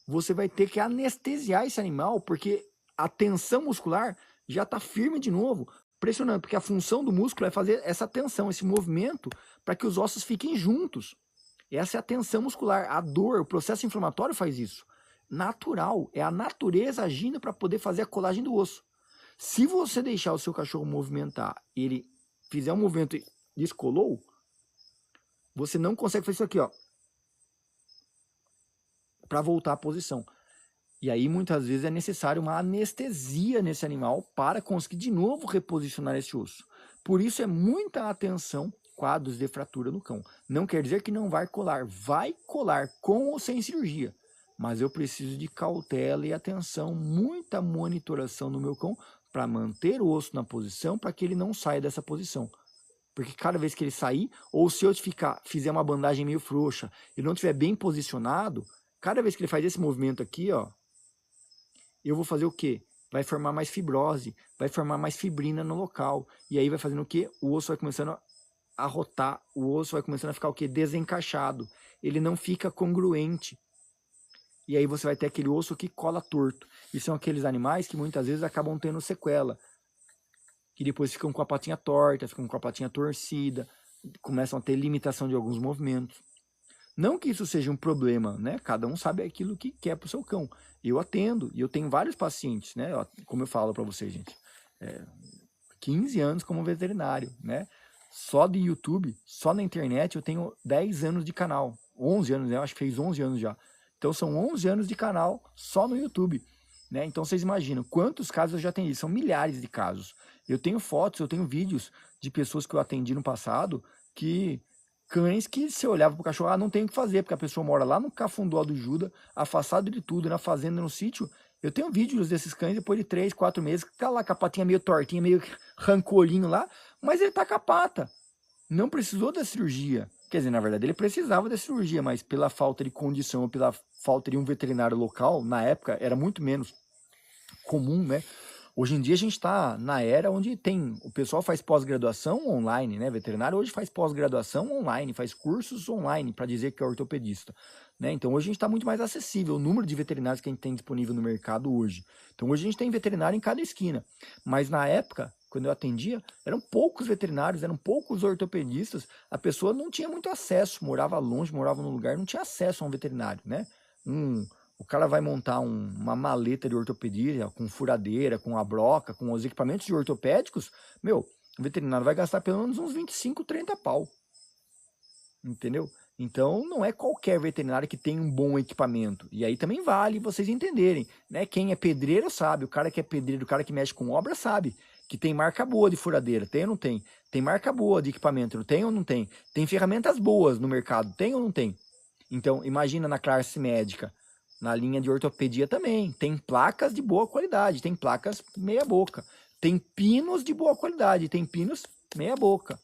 você vai ter que anestesiar esse animal, porque a tensão muscular já está firme de novo, pressionando, porque a função do músculo é fazer essa tensão, esse movimento, para que os ossos fiquem juntos. Essa é a tensão muscular, a dor, o processo inflamatório faz isso. Natural, é a natureza agindo para poder fazer a colagem do osso. Se você deixar o seu cachorro movimentar, ele fizer um movimento e descolou, você não consegue fazer isso aqui, ó, para voltar à posição. E aí muitas vezes é necessário uma anestesia nesse animal para conseguir de novo reposicionar esse osso. Por isso é muita atenção, quadros de fratura no cão. Não quer dizer que não vai colar com ou sem cirurgia. Mas eu preciso de cautela e atenção, muita monitoração no meu cão para manter o osso na posição, para que ele não saia dessa posição. Porque cada vez que ele sair, ou se eu fizer uma bandagem meio frouxa e não estiver bem posicionado, cada vez que ele faz esse movimento aqui, ó, eu vou fazer o quê? Vai formar mais fibrose, vai formar mais fibrina no local. E aí vai fazendo o quê? O osso vai começando a rotar, o osso vai começando a ficar o quê? Desencaixado. Ele não fica congruente. E aí você vai ter aquele osso que cola torto. E são aqueles animais que muitas vezes acabam tendo sequela. Que depois ficam com a patinha torta, ficam com a patinha torcida, começam a ter limitação de alguns movimentos. Não que isso seja um problema, né? Cada um sabe aquilo que quer para o seu cão. Eu atendo, e eu tenho vários pacientes, né? Como eu falo para vocês, gente. 15 anos como veterinário, né? Só de YouTube, só na internet, eu tenho 10 anos de canal. 11 anos, né? Eu acho que fez 11 anos já. Então são 11 anos de canal só no YouTube, né? Então vocês imaginam quantos casos eu já atendi, são milhares de casos. Eu tenho fotos, eu tenho vídeos de pessoas que eu atendi no passado que, cães que você olhava pro cachorro, não tem o que fazer, porque a pessoa mora lá no Cafundó do Juda, afastado de tudo, na fazenda, no sítio. Eu tenho vídeos desses cães depois de 3, 4 meses, que tá lá com a patinha meio tortinha, meio rancolinho lá, mas ele tá com a pata. Não precisou da cirurgia. Quer dizer, na verdade, ele precisava da cirurgia, mas pela falta de condição, ou pela falta de um veterinário local, na época, era muito menos comum, né? Hoje em dia a gente está na era onde o pessoal faz pós-graduação online, né? Veterinário hoje faz pós-graduação online, faz cursos online para dizer que é ortopedista, né? Então hoje a gente está muito mais acessível o número de veterinários que a gente tem disponível no mercado hoje. Então hoje a gente tem veterinário em cada esquina, mas na época, quando eu atendia, eram poucos veterinários, eram poucos ortopedistas, a pessoa não tinha muito acesso, morava longe, morava num lugar, não tinha acesso a um veterinário, né? O cara vai montar uma maleta de ortopedia com furadeira, com a broca, com os equipamentos de ortopédicos, meu, o veterinário vai gastar pelo menos uns 25, 30 pau. Entendeu? Então não é qualquer veterinário que tem um bom equipamento. E aí também vale vocês entenderem, né? Quem é pedreiro sabe, o cara que é pedreiro, o cara que mexe com obra sabe que tem marca boa de furadeira, tem ou não tem? Tem marca boa de equipamento, não tem ou não tem? Tem ferramentas boas no mercado, tem ou não tem? Então imagina na classe médica, na linha de ortopedia também, tem placas de boa qualidade, tem placas meia boca, tem pinos de boa qualidade, tem pinos meia boca.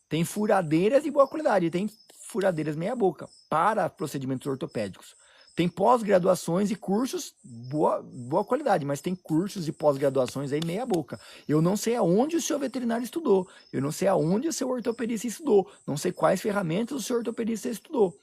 Tem furadeiras de boa qualidade, tem furadeiras meia boca para procedimentos ortopédicos. Tem pós-graduações e cursos boa qualidade, mas tem cursos e pós-graduações aí meia boca. Eu não sei aonde o seu veterinário estudou, eu não sei aonde o seu ortopedista estudou, não sei quais ferramentas o seu ortopedista estudou.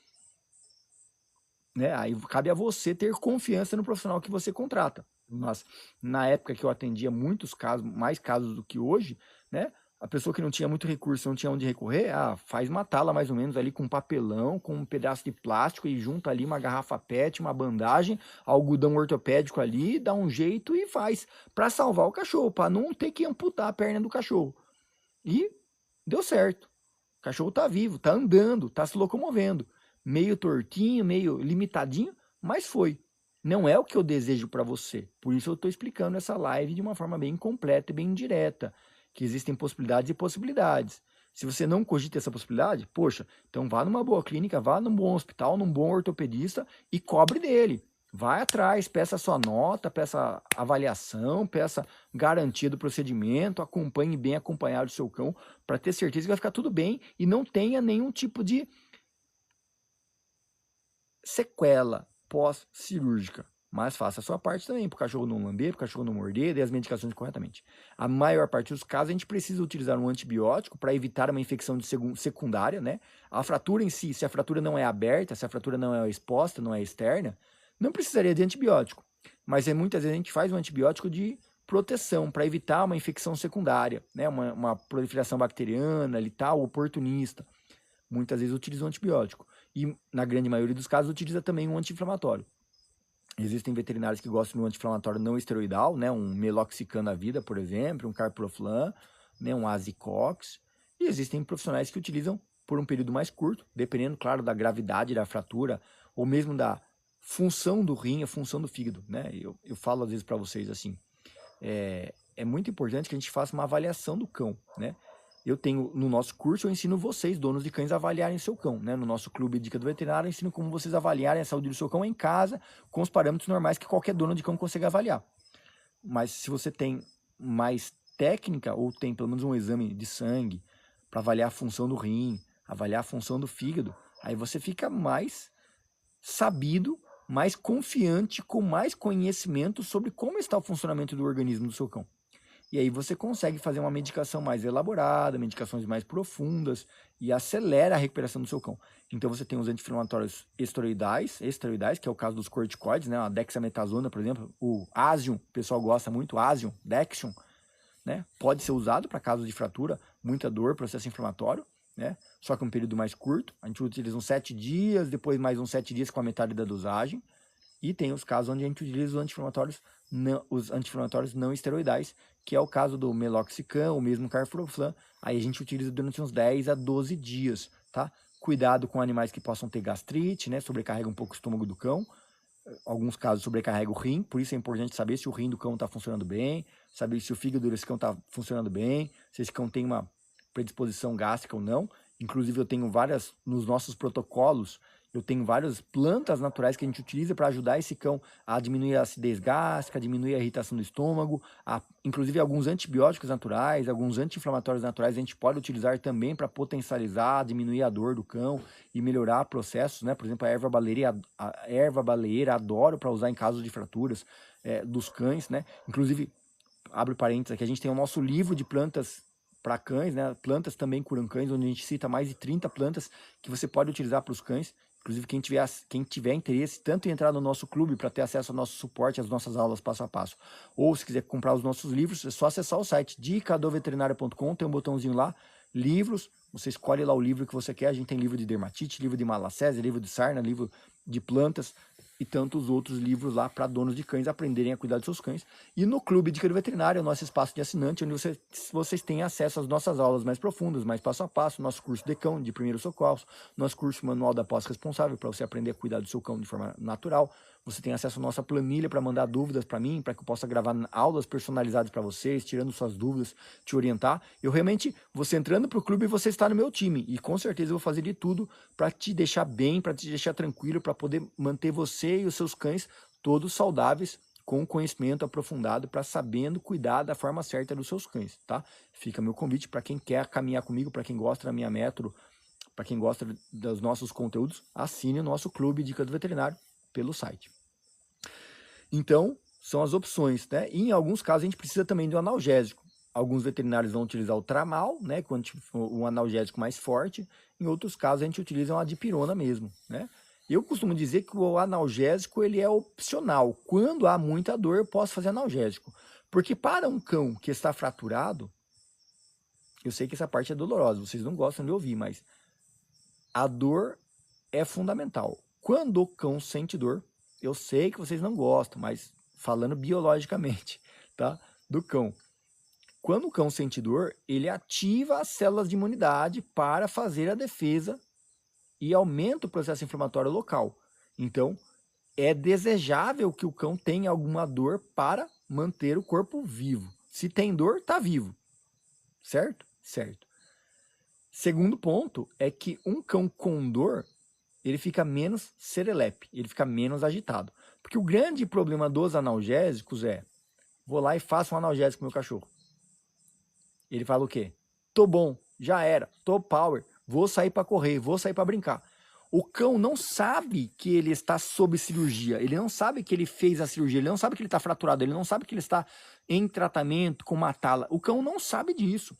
Né? Aí cabe a você ter confiança no profissional que você contrata. Mas na época que eu atendia muitos casos, mais casos do que hoje, né? A pessoa que não tinha muito recurso, não tinha onde recorrer, faz uma tala mais ou menos ali com papelão, com um pedaço de plástico e junta ali uma garrafa PET, uma bandagem, algodão ortopédico ali, dá um jeito e faz para salvar o cachorro, para não ter que amputar a perna do cachorro. E deu certo. O cachorro tá vivo, tá andando, tá se locomovendo. Meio tortinho, meio limitadinho, mas foi. Não é o que eu desejo para você. Por isso eu estou explicando essa live de uma forma bem completa e bem direta. Que existem possibilidades e possibilidades. Se você não cogita essa possibilidade, poxa, então vá numa boa clínica, vá num bom hospital, num bom ortopedista e cobre dele. Vai atrás, peça sua nota, peça avaliação, peça garantia do procedimento, acompanhe bem acompanhado o seu cão, para ter certeza que vai ficar tudo bem e não tenha nenhum tipo de sequela pós-cirúrgica. Mas faça a sua parte também, para o cachorro não lamber, para o cachorro não morder, dê as medicações corretamente. A maior parte dos casos, a gente precisa utilizar um antibiótico para evitar uma infecção secundária, né? A fratura em si, se a fratura não é aberta, se a fratura não é exposta, não é externa, não precisaria de antibiótico. Mas muitas vezes a gente faz um antibiótico de proteção, para evitar uma infecção secundária, né? Uma proliferação bacteriana, tal, oportunista. Muitas vezes utiliza um antibiótico. E, na grande maioria dos casos, utiliza também um anti-inflamatório. Existem veterinários que gostam de um anti-inflamatório não esteroidal, né? Um meloxicam da vida, por exemplo, um carproflan, né? Um azicox. E existem profissionais que utilizam por um período mais curto, dependendo, claro, da gravidade da fratura, ou mesmo da função do rim, a função do fígado, né? Eu falo às vezes para vocês assim, é muito importante que a gente faça uma avaliação do cão, né? Eu tenho, no nosso curso, eu ensino vocês, donos de cães, a avaliarem seu cão, né? No nosso clube Dica do Veterinário, eu ensino como vocês avaliarem a saúde do seu cão em casa, com os parâmetros normais que qualquer dono de cão consegue avaliar. Mas se você tem mais técnica, ou tem pelo menos um exame de sangue, para avaliar a função do rim, avaliar a função do fígado, aí você fica mais sabido, mais confiante, com mais conhecimento sobre como está o funcionamento do organismo do seu cão. E aí você consegue fazer uma medicação mais elaborada, medicações mais profundas e acelera a recuperação do seu cão. Então você tem os anti-inflamatórios esteroidais, que é o caso dos corticoides, né? A dexametasona, por exemplo, o Azium, o pessoal gosta muito, Azium, Dexium, né? Pode ser usado para casos de fratura, muita dor, processo inflamatório, né? Só que um período mais curto. A gente utiliza uns 7 dias, depois mais uns 7 dias com a metade da dosagem. E tem os casos onde a gente utiliza os anti-inflamatórios não esteroidais, que é o caso do meloxicam, o mesmo carproflan. Aí a gente utiliza durante uns 10 a 12 dias, tá? Cuidado com animais que possam ter gastrite, né? Sobrecarrega um pouco o estômago do cão. Alguns casos sobrecarrega o rim, por isso é importante saber se o rim do cão está funcionando bem, saber se o fígado desse cão está funcionando bem, se esse cão tem uma predisposição gástrica ou não. Inclusive eu tenho várias, nos nossos protocolos, eu tenho várias plantas naturais que a gente utiliza para ajudar esse cão a diminuir a acidez gástrica, a diminuir a irritação do estômago, inclusive alguns antibióticos naturais, alguns anti-inflamatórios naturais a gente pode utilizar também para potencializar, diminuir a dor do cão e melhorar processos, né? Por exemplo, a erva baleeira adoro para usar em casos de fraturas dos cães, né? Inclusive, abre parênteses aqui, a gente tem o nosso livro de plantas para cães, né? Plantas também curam cães, onde a gente cita mais de 30 plantas que você pode utilizar para os cães. Inclusive, quem tiver interesse, tanto em entrar no nosso clube para ter acesso ao nosso suporte, às nossas aulas passo a passo, ou se quiser comprar os nossos livros, é só acessar o site dicadoveterinária.com, tem um botãozinho lá, livros, você escolhe lá o livro que você quer. A gente tem livro de dermatite, livro de malacésia, livro de sarna, livro de plantas e tantos outros livros lá para donos de cães aprenderem a cuidar dos seus cães. E no Clube Dica do Veterinário, é o nosso espaço de assinante, onde vocês têm acesso às nossas aulas mais profundas, mais passo a passo, nosso curso de cão, de primeiros socorros, nosso curso manual da pós-responsável, para você aprender a cuidar do seu cão de forma natural. Você tem acesso à nossa planilha para mandar dúvidas para mim, para que eu possa gravar aulas personalizadas para vocês, tirando suas dúvidas, te orientar. Eu realmente, você entrando para o clube, você está no meu time. E com certeza eu vou fazer de tudo para te deixar bem, para te deixar tranquilo, para poder manter você e os seus cães todos saudáveis, com conhecimento aprofundado, para sabendo cuidar da forma certa dos seus cães, tá? Fica meu convite para quem quer caminhar comigo, para quem gosta da minha método, para quem gosta dos nossos conteúdos, assine o nosso Clube Dica do Veterinário pelo site. Então, são as opções, né? E em alguns casos a gente precisa também de um analgésico. Alguns veterinários vão utilizar o tramal, né, quando um analgésico mais forte. Em outros casos a gente utiliza uma dipirona mesmo, né? Eu costumo dizer que o analgésico ele é opcional. Quando há muita dor, eu posso fazer analgésico. Porque para um cão que está fraturado, eu sei que essa parte é dolorosa, vocês não gostam de ouvir, mas a dor é fundamental. Quando o cão sente dor, eu sei que vocês não gostam, mas falando biologicamente, tá? Do cão. Quando o cão sente dor, ele ativa as células de imunidade para fazer a defesa e aumenta o processo inflamatório local. Então, é desejável que o cão tenha alguma dor para manter o corpo vivo. Se tem dor, tá vivo. Certo? Certo. Segundo ponto é que um cão com dor, ele fica menos serelepe, ele fica menos agitado. Porque o grande problema dos analgésicos é, vou lá e faço um analgésico pro meu cachorro. Ele fala o quê? Tô bom, já era, tô power, vou sair para correr, vou sair para brincar. O cão não sabe que ele está sob cirurgia, ele não sabe que ele fez a cirurgia, ele não sabe que ele está fraturado, ele não sabe que ele está em tratamento com uma tala. O cão não sabe disso.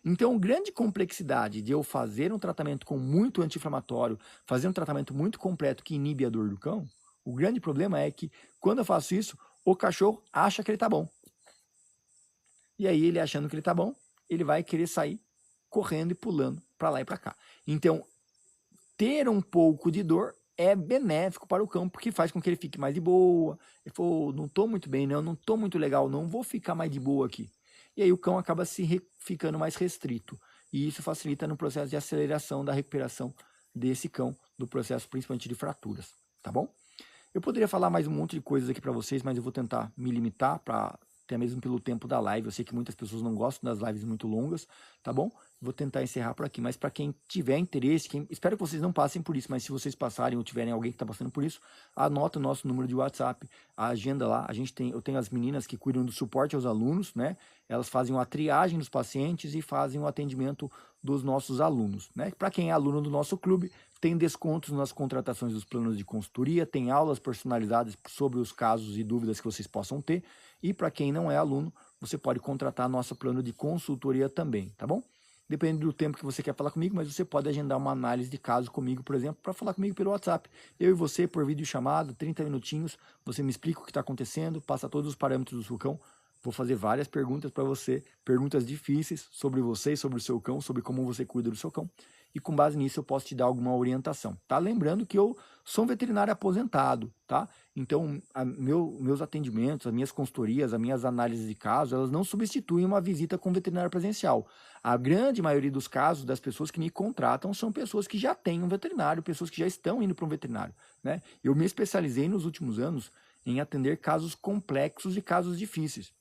Então, grande complexidade de eu fazer um tratamento com muito anti-inflamatório, fazer um tratamento muito completo que inibe a dor do cão, o grande problema é que, quando eu faço isso, o cachorro acha que ele está bom. E aí, ele achando que ele está bom, ele vai querer sair correndo e pulando para lá e para cá. Então, ter um pouco de dor é benéfico para o cão, porque faz com que ele fique mais de boa. Ele falou, não estou muito bem, não estou muito legal, não vou ficar mais de boa aqui. E aí o cão acaba ficando mais restrito. E isso facilita no processo de aceleração da recuperação desse cão, do processo principalmente de fraturas, tá bom? Eu poderia falar mais um monte de coisas aqui para vocês, mas eu vou tentar me limitar, até mesmo pelo tempo da live. Eu sei que muitas pessoas não gostam das lives muito longas, tá bom? Vou tentar encerrar por aqui, mas para quem tiver interesse, espero que vocês não passem por isso, mas se vocês passarem ou tiverem alguém que está passando por isso, anota o nosso número de WhatsApp, a agenda lá. Eu tenho as meninas que cuidam do suporte aos alunos, né? Elas fazem uma triagem dos pacientes e fazem o atendimento dos nossos alunos, né? Para quem é aluno do nosso clube, tem descontos nas contratações dos planos de consultoria, tem aulas personalizadas sobre os casos e dúvidas que vocês possam ter, e para quem não é aluno, você pode contratar nosso plano de consultoria também, tá bom? Depende do tempo que você quer falar comigo, mas você pode agendar uma análise de caso comigo, por exemplo, para falar comigo pelo WhatsApp. Eu e você, por videochamada, 30 minutinhos, você me explica o que está acontecendo, passa todos os parâmetros do seu cão. Vou fazer várias perguntas para você, perguntas difíceis sobre você, sobre o seu cão, sobre como você cuida do seu cão. E com base nisso eu posso te dar alguma orientação, tá? Lembrando que eu sou um veterinário aposentado, tá? Então, meus atendimentos, as minhas consultorias, as minhas análises de casos, elas não substituem uma visita com veterinário presencial. A grande maioria dos casos das pessoas que me contratam são pessoas que já têm um veterinário, pessoas que já estão indo para um veterinário, né? Eu me especializei nos últimos anos em atender casos complexos e casos difíceis.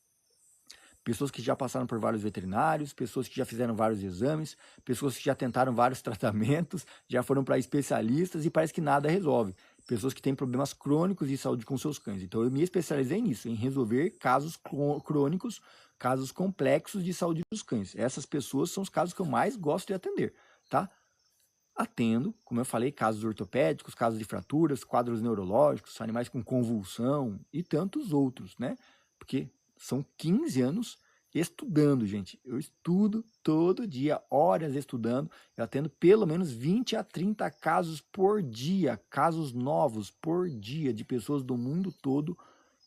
pessoas que já passaram por vários veterinários, pessoas que já fizeram vários exames, pessoas que já tentaram vários tratamentos, já foram para especialistas e parece que nada resolve. Pessoas que têm problemas crônicos de saúde com seus cães. Então eu me especializei nisso, em resolver casos crônicos, casos complexos de saúde dos cães. Essas pessoas são os casos que eu mais gosto de atender, tá? Atendo, como eu falei, casos ortopédicos, casos de fraturas, quadros neurológicos, animais com convulsão e tantos outros, né? Porque são 15 anos estudando, gente. Eu estudo todo dia, horas estudando. Eu atendo pelo menos 20 a 30 casos por dia, casos novos por dia de pessoas do mundo todo.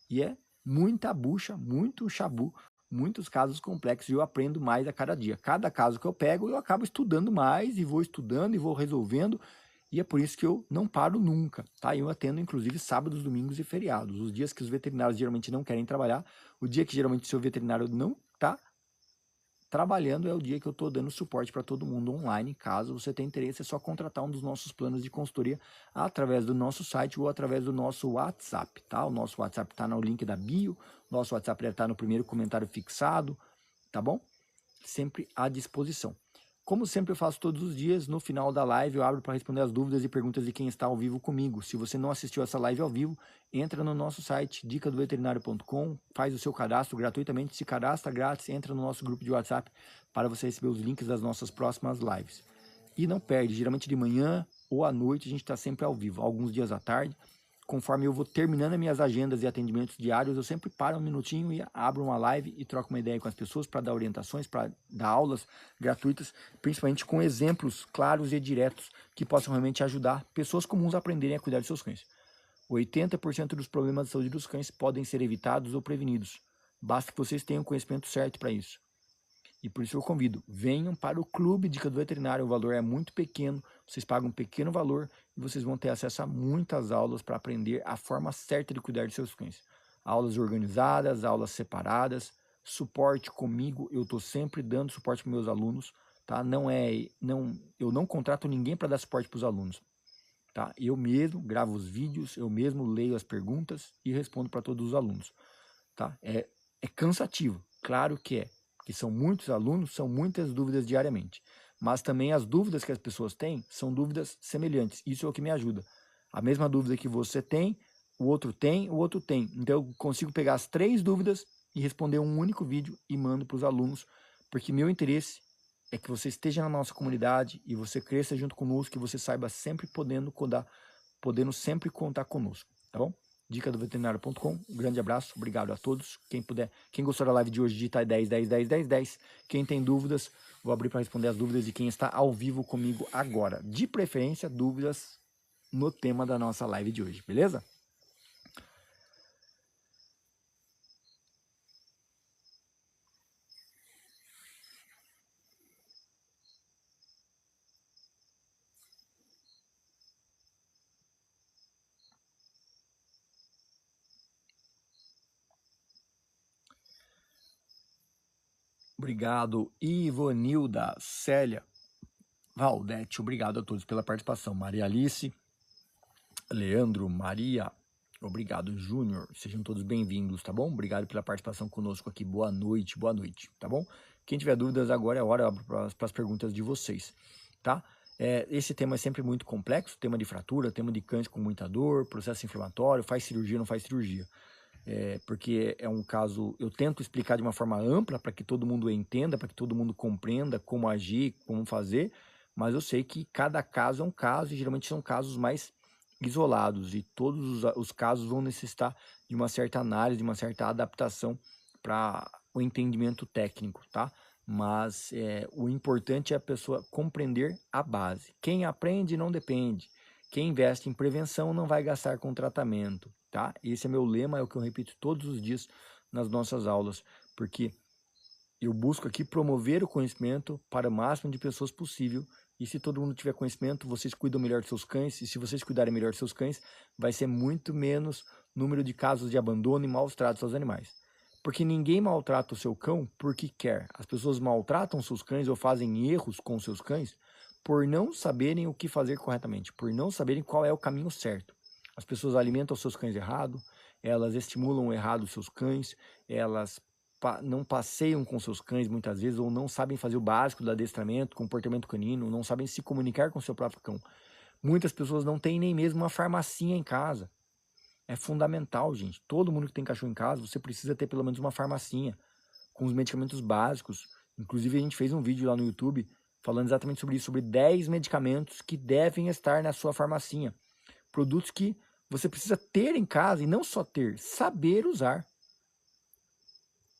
E é muita bucha, muito chabu, muitos casos complexos e eu aprendo mais a cada dia. Cada caso que eu pego, eu acabo estudando mais e vou estudando e vou resolvendo. E é por isso que eu não paro nunca, tá? Eu atendo inclusive sábados, domingos e feriados. Os dias que os veterinários geralmente não querem trabalhar, o dia que geralmente o seu veterinário não está trabalhando é o dia que eu estou dando suporte para todo mundo online. Caso você tenha interesse, é só contratar um dos nossos planos de consultoria através do nosso site ou através do nosso WhatsApp, tá? O nosso WhatsApp está no link da bio, nosso WhatsApp está no primeiro comentário fixado, tá bom? Sempre à disposição. Como sempre eu faço todos os dias, no final da live eu abro para responder as dúvidas e perguntas de quem está ao vivo comigo. Se você não assistiu essa live ao vivo, entra no nosso site, dicadoveterinário.com, faz o seu cadastro gratuitamente, se cadastra grátis, entra no nosso grupo de WhatsApp para você receber os links das nossas próximas lives. E não perde, geralmente de manhã ou à noite a gente está sempre ao vivo, alguns dias à tarde. Conforme eu vou terminando as minhas agendas e atendimentos diários, eu sempre paro um minutinho e abro uma live e troco uma ideia com as pessoas para dar orientações, para dar aulas gratuitas, principalmente com exemplos claros e diretos que possam realmente ajudar pessoas comuns a aprenderem a cuidar de seus cães. 80% dos problemas de saúde dos cães podem ser evitados ou prevenidos. Basta que vocês tenham o conhecimento certo para isso. E por isso eu convido, venham para o Clube Dica do Veterinário, o valor é muito pequeno, vocês pagam um pequeno valor e vocês vão ter acesso a muitas aulas para aprender a forma certa de cuidar de seus cães. Aulas organizadas, aulas separadas, suporte comigo, eu estou sempre dando suporte para meus alunos, tá? Eu não contrato ninguém para dar suporte para os alunos, tá? Eu mesmo gravo os vídeos, eu mesmo leio as perguntas e respondo para todos os alunos, tá? É cansativo, claro que é. Que são muitos alunos, são muitas dúvidas diariamente. Mas também as dúvidas que as pessoas têm são dúvidas semelhantes. Isso é o que me ajuda. A mesma dúvida que você tem, o outro tem, o outro tem. Então eu consigo pegar as 3 dúvidas e responder um único vídeo e mando para os alunos, porque meu interesse é que você esteja na nossa comunidade e você cresça junto conosco, que você saiba sempre podendo sempre contar conosco, tá bom? Dicadoveterinário.com, um grande abraço, obrigado a todos. Quem puder, quem gostou da live de hoje, digita 10, 10, 10, 10, 10. Quem tem dúvidas, vou abrir para responder as dúvidas de quem está ao vivo comigo agora. De preferência, dúvidas no tema da nossa live de hoje, beleza? Obrigado, Ivonilda, Célia, Valdete, obrigado a todos pela participação. Maria Alice, Leandro, Maria, obrigado, Júnior, sejam todos bem-vindos, tá bom? Obrigado pela participação conosco aqui, boa noite, tá bom? Quem tiver dúvidas agora é a hora para as perguntas de vocês, tá? Esse tema é sempre muito complexo, tema de fratura, tema de cães com muita dor, processo inflamatório, faz cirurgia, não faz cirurgia. Porque é um caso, eu tento explicar de uma forma ampla para que todo mundo entenda, para que todo mundo compreenda como agir, como fazer, mas eu sei que cada caso é um caso e geralmente são casos mais isolados e todos os casos vão necessitar de uma certa análise, de uma certa adaptação para o entendimento técnico, tá? Mas o importante é a pessoa compreender a base. Quem aprende não depende. Quem investe em prevenção não vai gastar com tratamento, tá? Esse é meu lema, é o que eu repito todos os dias nas nossas aulas, porque eu busco aqui promover o conhecimento para o máximo de pessoas possível, e se todo mundo tiver conhecimento, vocês cuidam melhor de seus cães, e se vocês cuidarem melhor de seus cães, vai ser muito menos número de casos de abandono e maus tratos aos animais. Porque ninguém maltrata o seu cão porque quer. As pessoas maltratam seus cães ou fazem erros com seus cães por não saberem o que fazer corretamente, por não saberem qual é o caminho certo. As pessoas alimentam seus cães errado, elas estimulam errado os seus cães, elas não passeiam com seus cães muitas vezes, ou não sabem fazer o básico do adestramento, comportamento canino, não sabem se comunicar com o seu próprio cão. Muitas pessoas não têm nem mesmo uma farmacinha em casa. É fundamental, gente. Todo mundo que tem cachorro em casa, você precisa ter pelo menos uma farmacinha com os medicamentos básicos. Inclusive, a gente fez um vídeo lá no YouTube falando exatamente sobre isso, sobre 10 medicamentos que devem estar na sua farmacinha. Produtos que você precisa ter em casa, e não só ter, saber usar.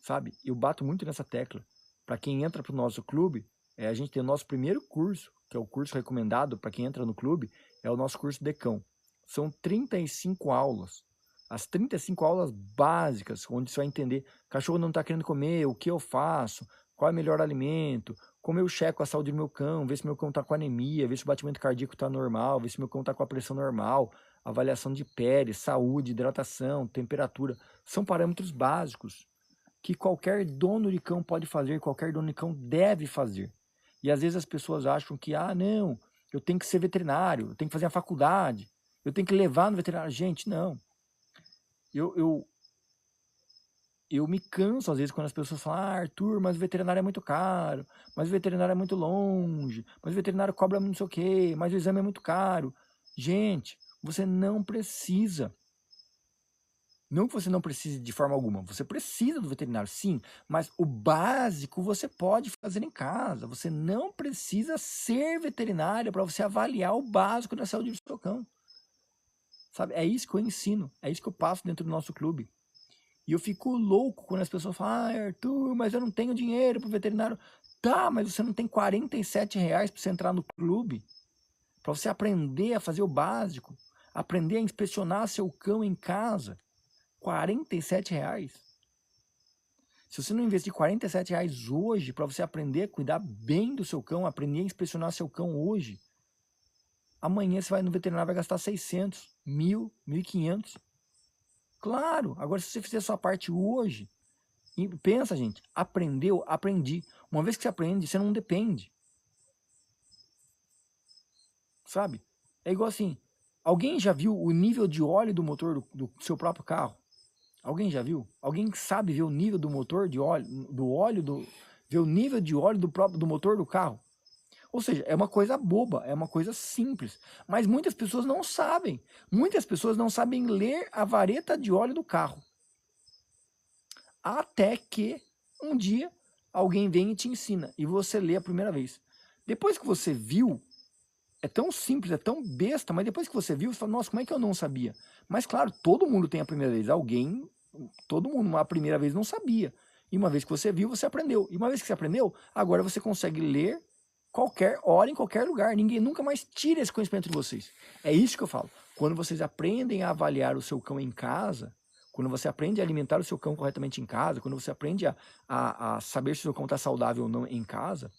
Sabe? Eu bato muito nessa tecla. Para quem entra para o nosso clube, a gente tem o nosso primeiro curso, que é o curso recomendado para quem entra no clube, é o nosso curso de cão. São 35 aulas. As 35 aulas básicas, onde você vai entender, cachorro não está querendo comer, o que eu faço, qual é o melhor alimento, como eu checo a saúde do meu cão, ver se meu cão está com anemia, ver se o batimento cardíaco está normal, ver se meu cão está com a pressão normal, avaliação de pele, saúde, hidratação, temperatura. São parâmetros básicos que qualquer dono de cão pode fazer, qualquer dono de cão deve fazer. E às vezes as pessoas acham que, não, eu tenho que ser veterinário, eu tenho que fazer a faculdade, eu tenho que levar no veterinário. Gente, não. Eu me canso às vezes quando as pessoas falam, Arthur, mas o veterinário é muito caro, mas o veterinário é muito longe, mas o veterinário cobra não sei o quê, mas o exame é muito caro. Gente, você não precisa. Não que você não precise de forma alguma, você precisa do veterinário, sim, mas o básico você pode fazer em casa. Você não precisa ser veterinário para você avaliar o básico da saúde do seu cão. Sabe? É isso que eu ensino, é isso que eu passo dentro do nosso clube. E eu fico louco quando as pessoas falam, Arthur, mas eu não tenho dinheiro para o veterinário. Tá, mas você não tem R$47 para você entrar no clube, para você aprender a fazer o básico, aprender a inspecionar seu cão em casa. R$47. Se você não investir R$47 hoje para você aprender a cuidar bem do seu cão, aprender a inspecionar seu cão hoje, amanhã você vai no veterinário vai gastar 600, 1.000, 1.500. Claro, agora se você fizer a sua parte hoje, e pensa, gente, aprendeu, aprendi. Uma vez que você aprende, você não depende. Sabe? É igual assim, alguém já viu o nível de óleo do motor do seu próprio carro? Alguém já viu? Alguém sabe ver o nível do motor de óleo, ver o nível de óleo do motor do carro? Ou seja, é uma coisa boba, é uma coisa simples. Mas muitas pessoas não sabem. Muitas pessoas não sabem ler a vareta de óleo do carro. Até que um dia alguém vem e te ensina e você lê a primeira vez. Depois que você viu, é tão simples, é tão besta, mas depois que você viu, você fala, nossa, como é que eu não sabia? Mas claro, todo mundo tem a primeira vez. Todo mundo a primeira vez não sabia. E uma vez que você viu, você aprendeu. E uma vez que você aprendeu, agora você consegue ler qualquer hora, em qualquer lugar. Ninguém nunca mais tira esse conhecimento de vocês. É isso que eu falo. Quando vocês aprendem a avaliar o seu cão em casa, quando você aprende a alimentar o seu cão corretamente em casa, quando você aprende a saber se o seu cão está saudável ou não em casa,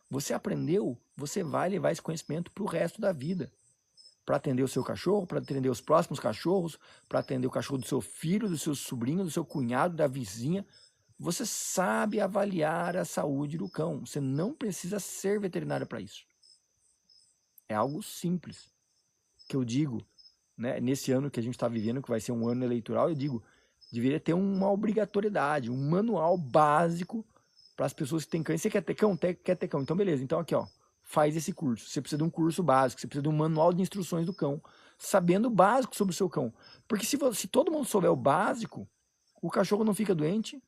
você aprendeu, você vai levar esse conhecimento para o resto da vida. Para atender o seu cachorro, para atender os próximos cachorros, para atender o cachorro do seu filho, do seu sobrinho, do seu cunhado, da vizinha. Você sabe avaliar a saúde do cão. Você não precisa ser veterinário para isso. É algo simples. Que eu digo, né, nesse ano que a gente está vivendo, que vai ser um ano eleitoral, eu digo, deveria ter uma obrigatoriedade, um manual básico para as pessoas que têm cães. Você quer ter cão? Quer ter cão. Então, beleza. Então, aqui, ó, faz esse curso. Você precisa de um curso básico, você precisa de um manual de instruções do cão, sabendo o básico sobre o seu cão. Porque se todo mundo souber o básico, o cachorro não fica doente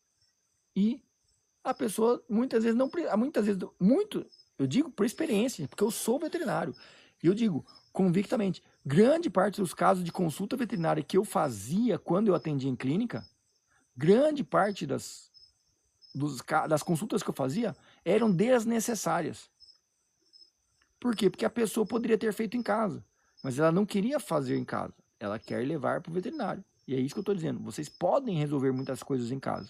e a pessoa muitas vezes não... Eu digo por experiência, porque eu sou veterinário. E eu digo convictamente, grande parte dos casos de consulta veterinária que eu fazia quando eu atendia em clínica, grande parte das consultas que eu fazia eram desnecessárias. Por quê? Porque a pessoa poderia ter feito em casa, mas ela não queria fazer em casa. Ela quer levar para o veterinário. E é isso que eu estou dizendo. Vocês podem resolver muitas coisas em casa.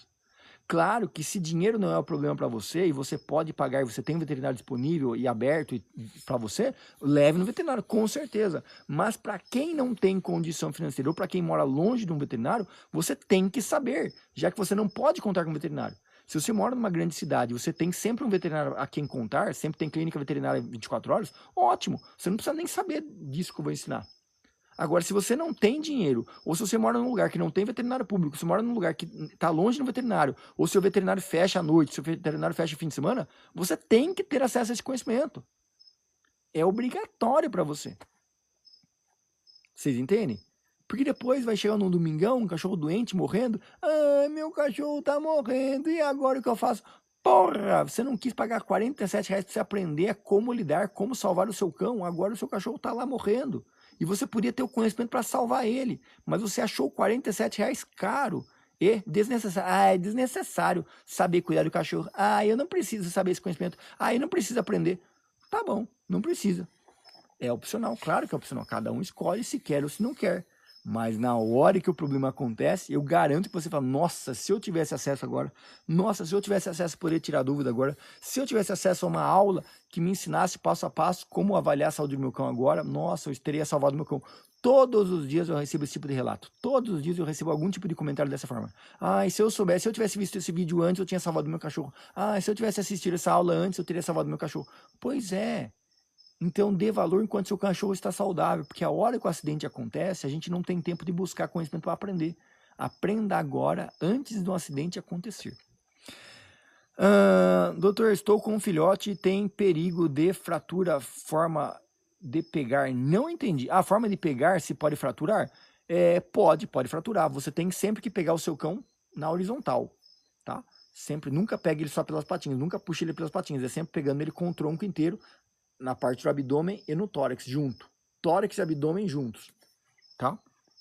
Claro que se dinheiro não é o problema para você e você pode pagar, você tem um veterinário disponível e aberto para você, leve no veterinário, com certeza. Mas para quem não tem condição financeira ou para quem mora longe de um veterinário, você tem que saber, já que você não pode contar com um veterinário. Se você mora numa grande cidade, você tem sempre um veterinário a quem contar, sempre tem clínica veterinária 24 horas, ótimo. Você não precisa nem saber disso que eu vou ensinar. Agora, se você não tem dinheiro, ou se você mora num lugar que não tem veterinário público, se você mora num lugar que está longe do veterinário, ou se o veterinário fecha à noite, se o veterinário fecha no fim de semana, você tem que ter acesso a esse conhecimento. É obrigatório para você. Vocês entendem? Porque depois vai chegar num domingão, um cachorro doente, morrendo. Ah, meu cachorro tá morrendo, e agora o que eu faço? Porra, você não quis pagar R$47 para você aprender a como lidar, como salvar o seu cão, agora o seu cachorro tá lá morrendo. E você podia ter o conhecimento para salvar ele, mas você achou R$47 caro e desnecessário. Ah, é desnecessário saber cuidar do cachorro. Ah, eu não preciso saber esse conhecimento. Ah, eu não preciso aprender. Tá bom, não precisa. É opcional, claro que é opcional. Cada um escolhe se quer ou se não quer. Mas na hora que o problema acontece, eu garanto que você fala, nossa, se eu tivesse acesso agora, nossa, se eu tivesse acesso a poder tirar dúvida agora, se eu tivesse acesso a uma aula que me ensinasse passo a passo como avaliar a saúde do meu cão agora, nossa, eu teria salvado meu cão. Todos os dias eu recebo esse tipo de relato. Todos os dias eu recebo algum tipo de comentário dessa forma. Ah, se eu soubesse, se eu tivesse visto esse vídeo antes, eu tinha salvado meu cachorro. Ah, se eu tivesse assistido essa aula antes, eu teria salvado meu cachorro. Pois é. Então dê valor enquanto seu cachorro está saudável, porque a hora que o acidente acontece, a gente não tem tempo de buscar conhecimento para aprender. Aprenda agora, antes do acidente acontecer. Doutor, estou com um filhote e tem perigo de fratura, forma de pegar. Não entendi. A forma de pegar, se pode fraturar? Pode fraturar. Você tem sempre que pegar o seu cão na horizontal, tá? Sempre, nunca pegue ele só pelas patinhas, nunca puxe ele pelas patinhas, é sempre pegando ele com o tronco inteiro, na parte do abdômen e no tórax junto. Tórax e abdômen juntos, tá?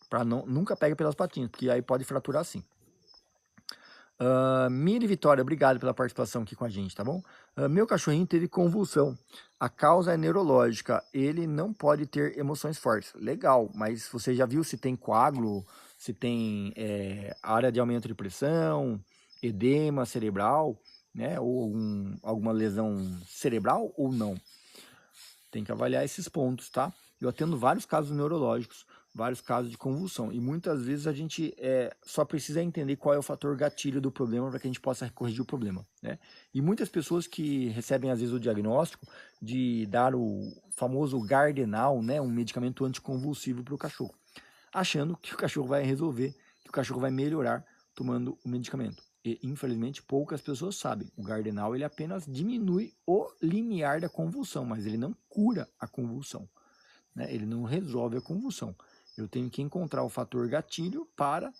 Para nunca pega pelas patinhas, porque aí pode fraturar sim. Miri Vitória, obrigado pela participação aqui com a gente, tá bom? Meu cachorrinho teve convulsão. A causa é neurológica. Ele não pode ter emoções fortes. Legal, mas você já viu se tem coágulo, se tem área de aumento de pressão, edema cerebral, né? Ou alguma lesão cerebral ou não? Tem que avaliar esses pontos, tá? Eu atendo vários casos neurológicos, vários casos de convulsão. E muitas vezes a gente só precisa entender qual é o fator gatilho do problema para que a gente possa corrigir o problema, né? E muitas pessoas que recebem, às vezes, o diagnóstico de dar o famoso Gardenal, né? Um medicamento anticonvulsivo para o cachorro, achando que o cachorro vai resolver, que o cachorro vai melhorar tomando o medicamento. E, infelizmente, poucas pessoas sabem. O Gardenal ele apenas diminui o limiar da convulsão, mas ele não cura a convulsão, né? Ele não resolve a convulsão. Eu tenho que encontrar o fator gatilho para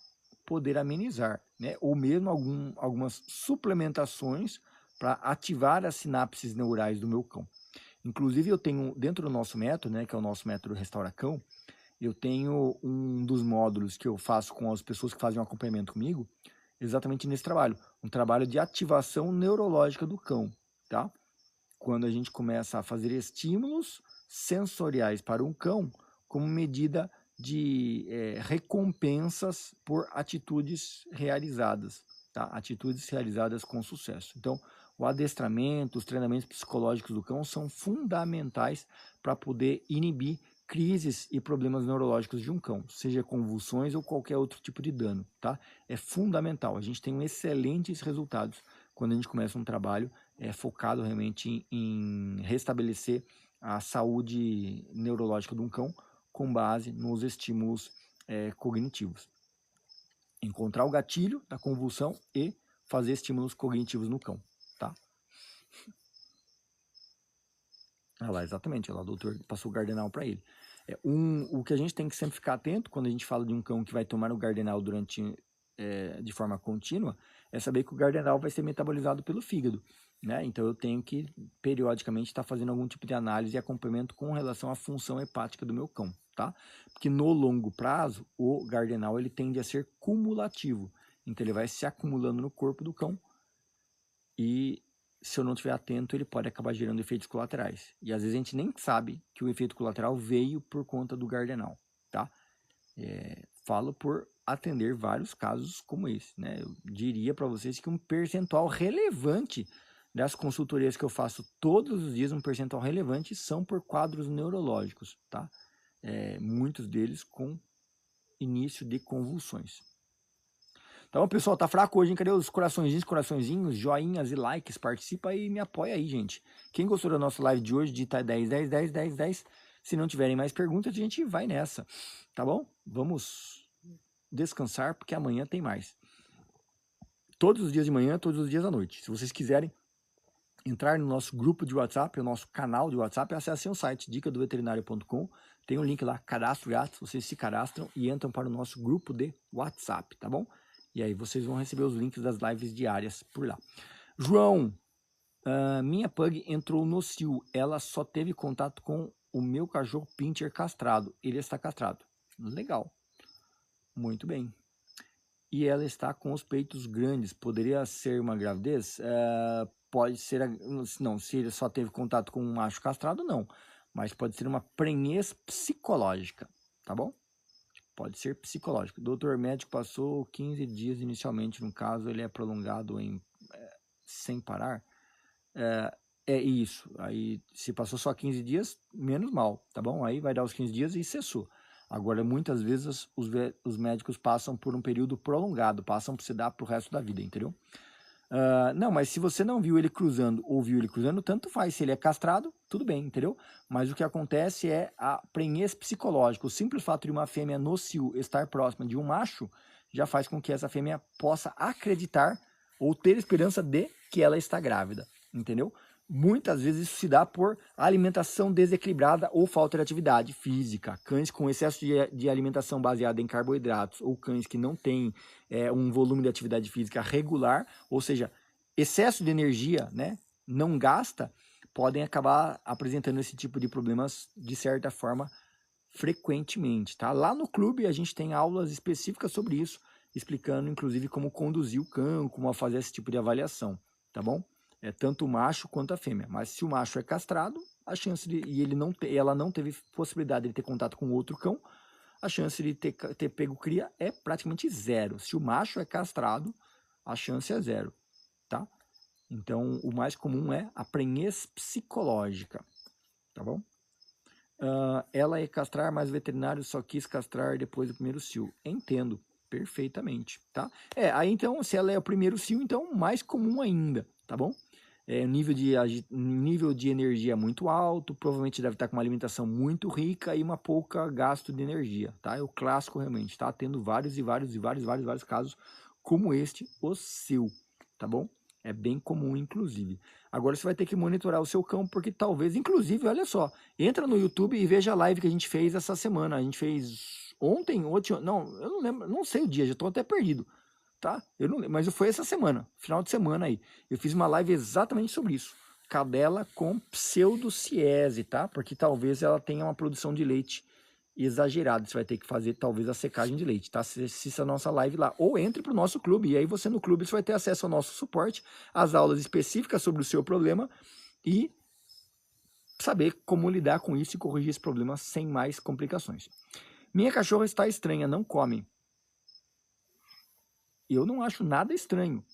poder amenizar, né? Ou mesmo algumas suplementações para ativar as sinapses neurais do meu cão. Inclusive, eu tenho, dentro do nosso método, né, que é o nosso método Restaura Cão, eu tenho um dos módulos que eu faço com as pessoas que fazem um acompanhamento comigo, exatamente nesse trabalho, um trabalho de ativação neurológica do cão, tá? Quando a gente começa a fazer estímulos sensoriais para um cão como medida de recompensas por atitudes realizadas, tá? Atitudes realizadas com sucesso. Então, o adestramento, os treinamentos psicológicos do cão são fundamentais para poder inibir crises e problemas neurológicos de um cão, seja convulsões ou qualquer outro tipo de dano, tá? É fundamental, a gente tem excelentes resultados quando a gente começa um trabalho focado realmente em restabelecer a saúde neurológica de um cão com base nos estímulos cognitivos. Encontrar o gatilho da convulsão e fazer estímulos cognitivos no cão, tá? Ah lá, exatamente, lá o doutor passou o Gardenal para ele. O que a gente tem que sempre ficar atento quando a gente fala de um cão que vai tomar o Gardenal de forma contínua, é saber que o Gardenal vai ser metabolizado pelo fígado, né? Então eu tenho que periodicamente estar fazendo algum tipo de análise e acompanhamento com relação à função hepática do meu cão, tá? Porque no longo prazo, o Gardenal ele tende a ser cumulativo, então ele vai se acumulando no corpo do cão e se eu não estiver atento, ele pode acabar gerando efeitos colaterais. E às vezes a gente nem sabe que o efeito colateral veio por conta do Gardenal, tá? Falo por atender vários casos como esse, né? Eu diria para vocês que um percentual relevante das consultorias que eu faço todos os dias, um percentual relevante são por quadros neurológicos, tá? Muitos deles com início de convulsões. Então, pessoal, tá fraco hoje, hein? Cadê os coraçõezinhos, joinhas e likes? Participa aí e me apoia aí, gente. Quem gostou da nossa live de hoje, digita 10, 10, 10, 10, 10. Se não tiverem mais perguntas, a gente vai nessa, tá bom? Vamos descansar, porque amanhã tem mais. Todos os dias de manhã, todos os dias à noite. Se vocês quiserem entrar no nosso grupo de WhatsApp, o nosso canal de WhatsApp, acessem o site dicadoveterinário.com, tem um link lá, cadastro grátis, vocês se cadastram e entram para o nosso grupo de WhatsApp, tá bom? E aí vocês vão receber os links das lives diárias por lá. João, minha pug entrou no cio, ela só teve contato com o meu cachorro pincher castrado, ele está castrado. Legal, muito bem. E ela está com os peitos grandes, poderia ser uma gravidez? Pode ser, não, se ele só teve contato com um macho castrado, não. Mas pode ser uma prenhez psicológica, tá bom? Pode ser psicológico. O doutor médico passou 15 dias inicialmente, no caso ele é prolongado sem parar. É isso, aí se passou só 15 dias, menos mal, tá bom? Aí vai dar os 15 dias e cessou. Agora, muitas vezes os médicos passam por um período prolongado, passam para você dar para o resto da vida, entendeu? Não, mas se você não viu ele cruzando ou viu ele cruzando, tanto faz. Se ele é castrado, tudo bem, entendeu? Mas o que acontece é a prenhez psicológica. O simples fato de uma fêmea no cio estar próxima de um macho já faz com que essa fêmea possa acreditar ou ter esperança de que ela está grávida, entendeu? Muitas vezes isso se dá por alimentação desequilibrada ou falta de atividade física. Cães com excesso de alimentação baseada em carboidratos ou cães que não têm um volume de atividade física regular, ou seja, excesso de energia, né, não gasta, podem acabar apresentando esse tipo de problemas de certa forma frequentemente. Tá? Lá no clube a gente tem aulas específicas sobre isso, explicando inclusive como conduzir o cão, como fazer esse tipo de avaliação, tá bom? Tanto o macho quanto a fêmea. Mas se o macho é castrado, a chance de ela não teve possibilidade de ter contato com outro cão, a chance de ter pego cria é praticamente zero. Se o macho é castrado, a chance é zero, tá? Então, o mais comum é a prenhez psicológica, tá bom? Ela é castrar, mas o veterinário só quis castrar depois do primeiro cio. Entendo perfeitamente, tá? Aí então, se ela é o primeiro cio, então mais comum ainda, tá bom? Nível de energia muito alto, provavelmente deve estar com uma alimentação muito rica e uma pouca gasto de energia, tá? É o clássico realmente, tá? Tendo vários casos como este, o seu, tá bom? É bem comum, inclusive. Agora você vai ter que monitorar o seu cão, porque talvez, inclusive, olha só, entra no YouTube e veja a live que a gente fez essa semana. A gente fez ontem, não, eu não lembro, não sei o dia, já estou até perdido. Tá? Eu não lembro, mas foi essa semana, final de semana aí. Eu fiz uma live exatamente sobre isso. Cadela com pseudociese, tá? Porque talvez ela tenha uma produção de leite exagerada. Você vai ter que fazer talvez a secagem de leite, tá? Assista a nossa live lá. Ou entre para o nosso clube. E aí você no clube você vai ter acesso ao nosso suporte, às aulas específicas sobre o seu problema e saber como lidar com isso e corrigir esse problema sem mais complicações. Minha cachorra está estranha, não come. Eu não acho nada estranho,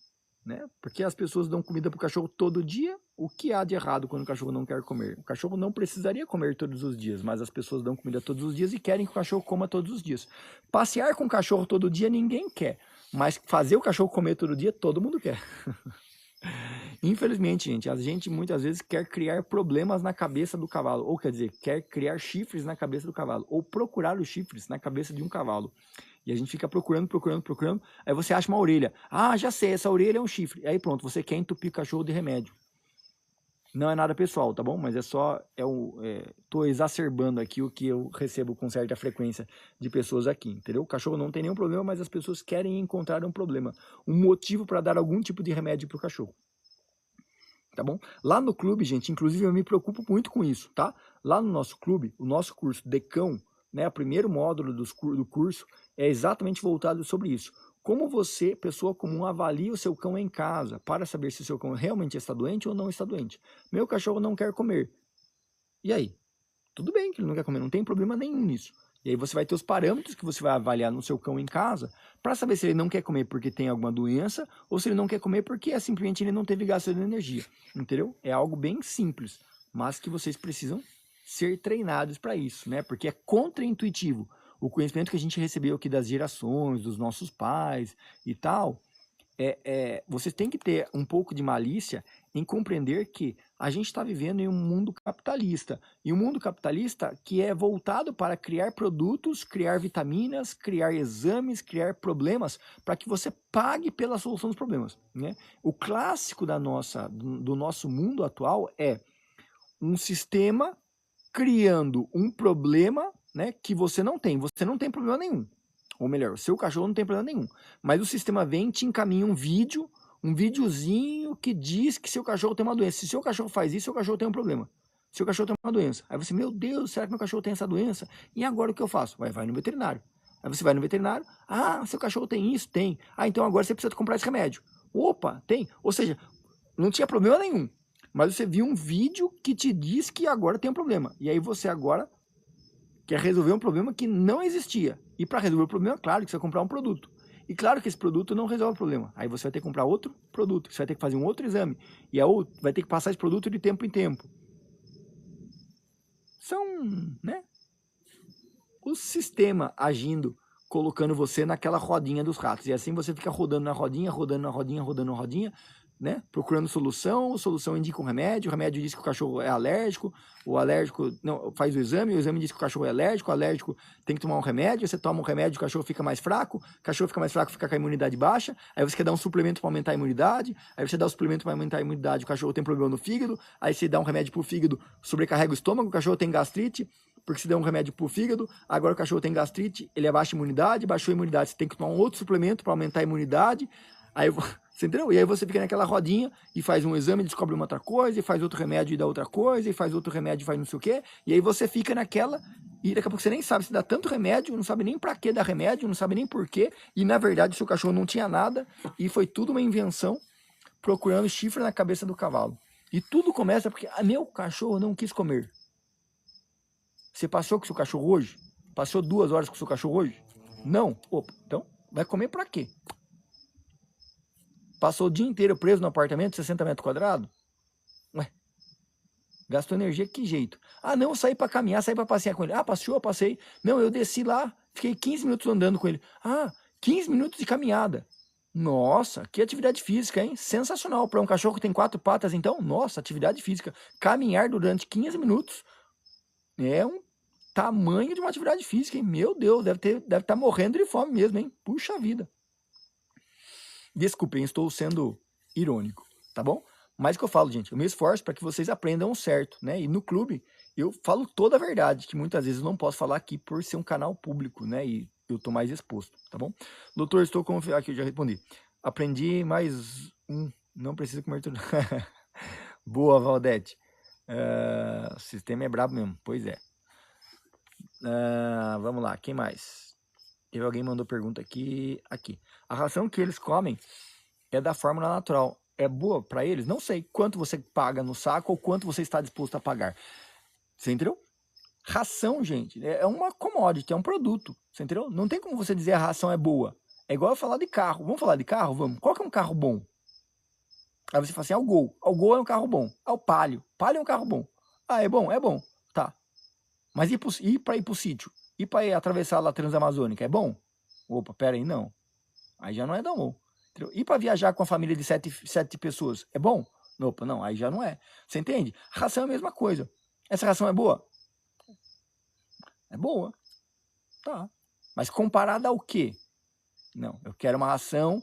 né? Porque as pessoas dão comida para o cachorro todo dia. O que há de errado quando o cachorro não quer comer? O cachorro não precisaria comer todos os dias, mas as pessoas dão comida todos os dias e querem que o cachorro coma todos os dias. Passear com o cachorro todo dia ninguém quer, mas fazer o cachorro comer todo dia todo mundo quer. Infelizmente, gente, a gente muitas vezes quer criar problemas na cabeça do cavalo, ou quer dizer, quer criar chifres na cabeça do cavalo, ou procurar os chifres na cabeça de um cavalo. E a gente fica procurando, aí você acha uma orelha. Ah, já sei, essa orelha é um chifre. Aí pronto, você quer entupir o cachorro de remédio. Não é nada pessoal, tá bom? Mas é só, tô exacerbando aqui o que eu recebo com certa frequência de pessoas aqui, entendeu? O cachorro não tem nenhum problema, mas as pessoas querem encontrar um problema, um motivo para dar algum tipo de remédio pro cachorro. Tá bom? Lá no clube, gente, inclusive eu me preocupo muito com isso, tá? Lá no nosso clube, o nosso curso de cão, né, o primeiro módulo do curso é exatamente voltado sobre isso. Como você, pessoa comum, avalia o seu cão em casa para saber se o seu cão realmente está doente ou não está doente. Meu cachorro não quer comer. E aí? Tudo bem que ele não quer comer, não tem problema nenhum nisso. E aí você vai ter os parâmetros que você vai avaliar no seu cão em casa para saber se ele não quer comer porque tem alguma doença ou se ele não quer comer porque simplesmente ele não teve gasto de energia. Entendeu? É algo bem simples, mas que vocês precisam ser treinados para isso, né? Porque é contraintuitivo. O conhecimento que a gente recebeu aqui das gerações, dos nossos pais e tal, vocês têm que ter um pouco de malícia em compreender que A gente está vivendo em um mundo capitalista. E um mundo capitalista que é voltado para criar produtos, criar vitaminas, criar exames, criar problemas, para que você pague pela solução dos problemas, né? O clássico do nosso mundo atual é um sistema criando um problema, né, que você não tem. Você não tem problema nenhum. Ou melhor, o seu cachorro não tem problema nenhum. Mas o sistema vem e te encaminha um videozinho que diz que seu cachorro tem uma doença. Se seu cachorro faz isso, seu cachorro tem um problema. Seu cachorro tem uma doença. Aí você, meu Deus, será que meu cachorro tem essa doença? E agora o que eu faço? Vai no veterinário. Aí você vai no veterinário. Ah, seu cachorro tem isso? Tem. Ah, então agora você precisa comprar esse remédio. Opa, tem. Ou seja, não tinha problema nenhum. Mas você viu um vídeo que te diz que agora tem um problema. E aí você agora quer resolver um problema que não existia. E para resolver o problema, claro que você vai comprar um produto. E claro que esse produto não resolve o problema. Aí você vai ter que comprar outro produto. Você vai ter que fazer um outro exame. E vai ter que passar esse produto de tempo em tempo. São, né? O sistema agindo, colocando você naquela rodinha dos ratos. E assim você fica rodando na rodinha, né? Procurando solução, solução indica um remédio, o remédio diz que o cachorro é alérgico, o alérgico não, faz o exame diz que o cachorro é alérgico, o alérgico tem que tomar um remédio, você toma um remédio, o cachorro fica mais fraco, fica com a imunidade baixa, aí você quer dar um suplemento para aumentar a imunidade, aí você dá o suplemento para aumentar a imunidade, o cachorro tem problema no fígado, aí você dá um remédio para o fígado, sobrecarrega o estômago, o cachorro tem gastrite, porque se der um remédio para o fígado, agora o cachorro tem gastrite, ele abaixa a imunidade, baixou a imunidade, você tem que tomar um outro suplemento para aumentar a imunidade, aí você entendeu? E aí você fica naquela rodinha e faz um exame, descobre uma outra coisa, e faz outro remédio e dá outra coisa, e faz outro remédio e faz não sei o quê. E aí você fica naquela, e daqui a pouco você nem sabe se dá tanto remédio, não sabe nem pra que dar remédio, não sabe nem por quê. E na verdade o seu cachorro não tinha nada, e foi tudo uma invenção, procurando chifre na cabeça do cavalo. E tudo começa porque meu cachorro não quis comer. Você passou com o seu cachorro hoje? Passou 2 horas com o seu cachorro hoje? Não? Opa, então vai comer pra quê? Passou o dia inteiro preso no apartamento, 60 metros quadrados? Ué, gastou energia, que jeito? Ah, não, eu saí para caminhar, saí para passear com ele. Ah, passeou, passei. Não, eu desci lá, fiquei 15 minutos andando com ele. Ah, 15 minutos de caminhada. Nossa, que atividade física, hein? Sensacional. Para um cachorro que tem 4 patas, então, nossa, atividade física. Caminhar durante 15 minutos é um tamanho de uma atividade física, hein? Meu Deus, deve estar morrendo de fome mesmo, hein? Puxa vida. Desculpem, estou sendo irônico, tá bom? Mas o que eu falo, gente, eu me esforço para que vocês aprendam o certo, né? E no clube eu falo toda a verdade, que muitas vezes eu não posso falar aqui por ser um canal público, né? E eu tô mais exposto, tá bom? Doutor, estou confiando. Aqui, eu já respondi. Aprendi mais um. Não precisa comer tudo. Boa, Valdete. O sistema é brabo mesmo, pois é. Vamos lá, quem mais? Teve alguém mandou pergunta aqui. A ração que eles comem é da fórmula natural. É boa para eles? Não sei quanto você paga no saco ou quanto você está disposto a pagar. Você entendeu? Ração, gente, é uma commodity, é um produto. Você entendeu? Não tem como você dizer a ração é boa. É igual eu falar de carro. Vamos falar de carro? Vamos. Qual que é um carro bom? Aí você fala assim, o Gol. O Gol é um carro bom. O Palio. Palio é um carro bom. Ah, é bom? É bom. Tá. Mas e para ir pro sítio? E para ir atravessar a Transamazônica? É bom? Opa, pera aí, não. Aí já não é tão bom. E para viajar com a família de 7 pessoas? É bom? Opa, não, aí já não é. Você entende? Ração é a mesma coisa. Essa ração é boa? É boa. Tá. Mas comparada ao quê? Não, eu quero uma ração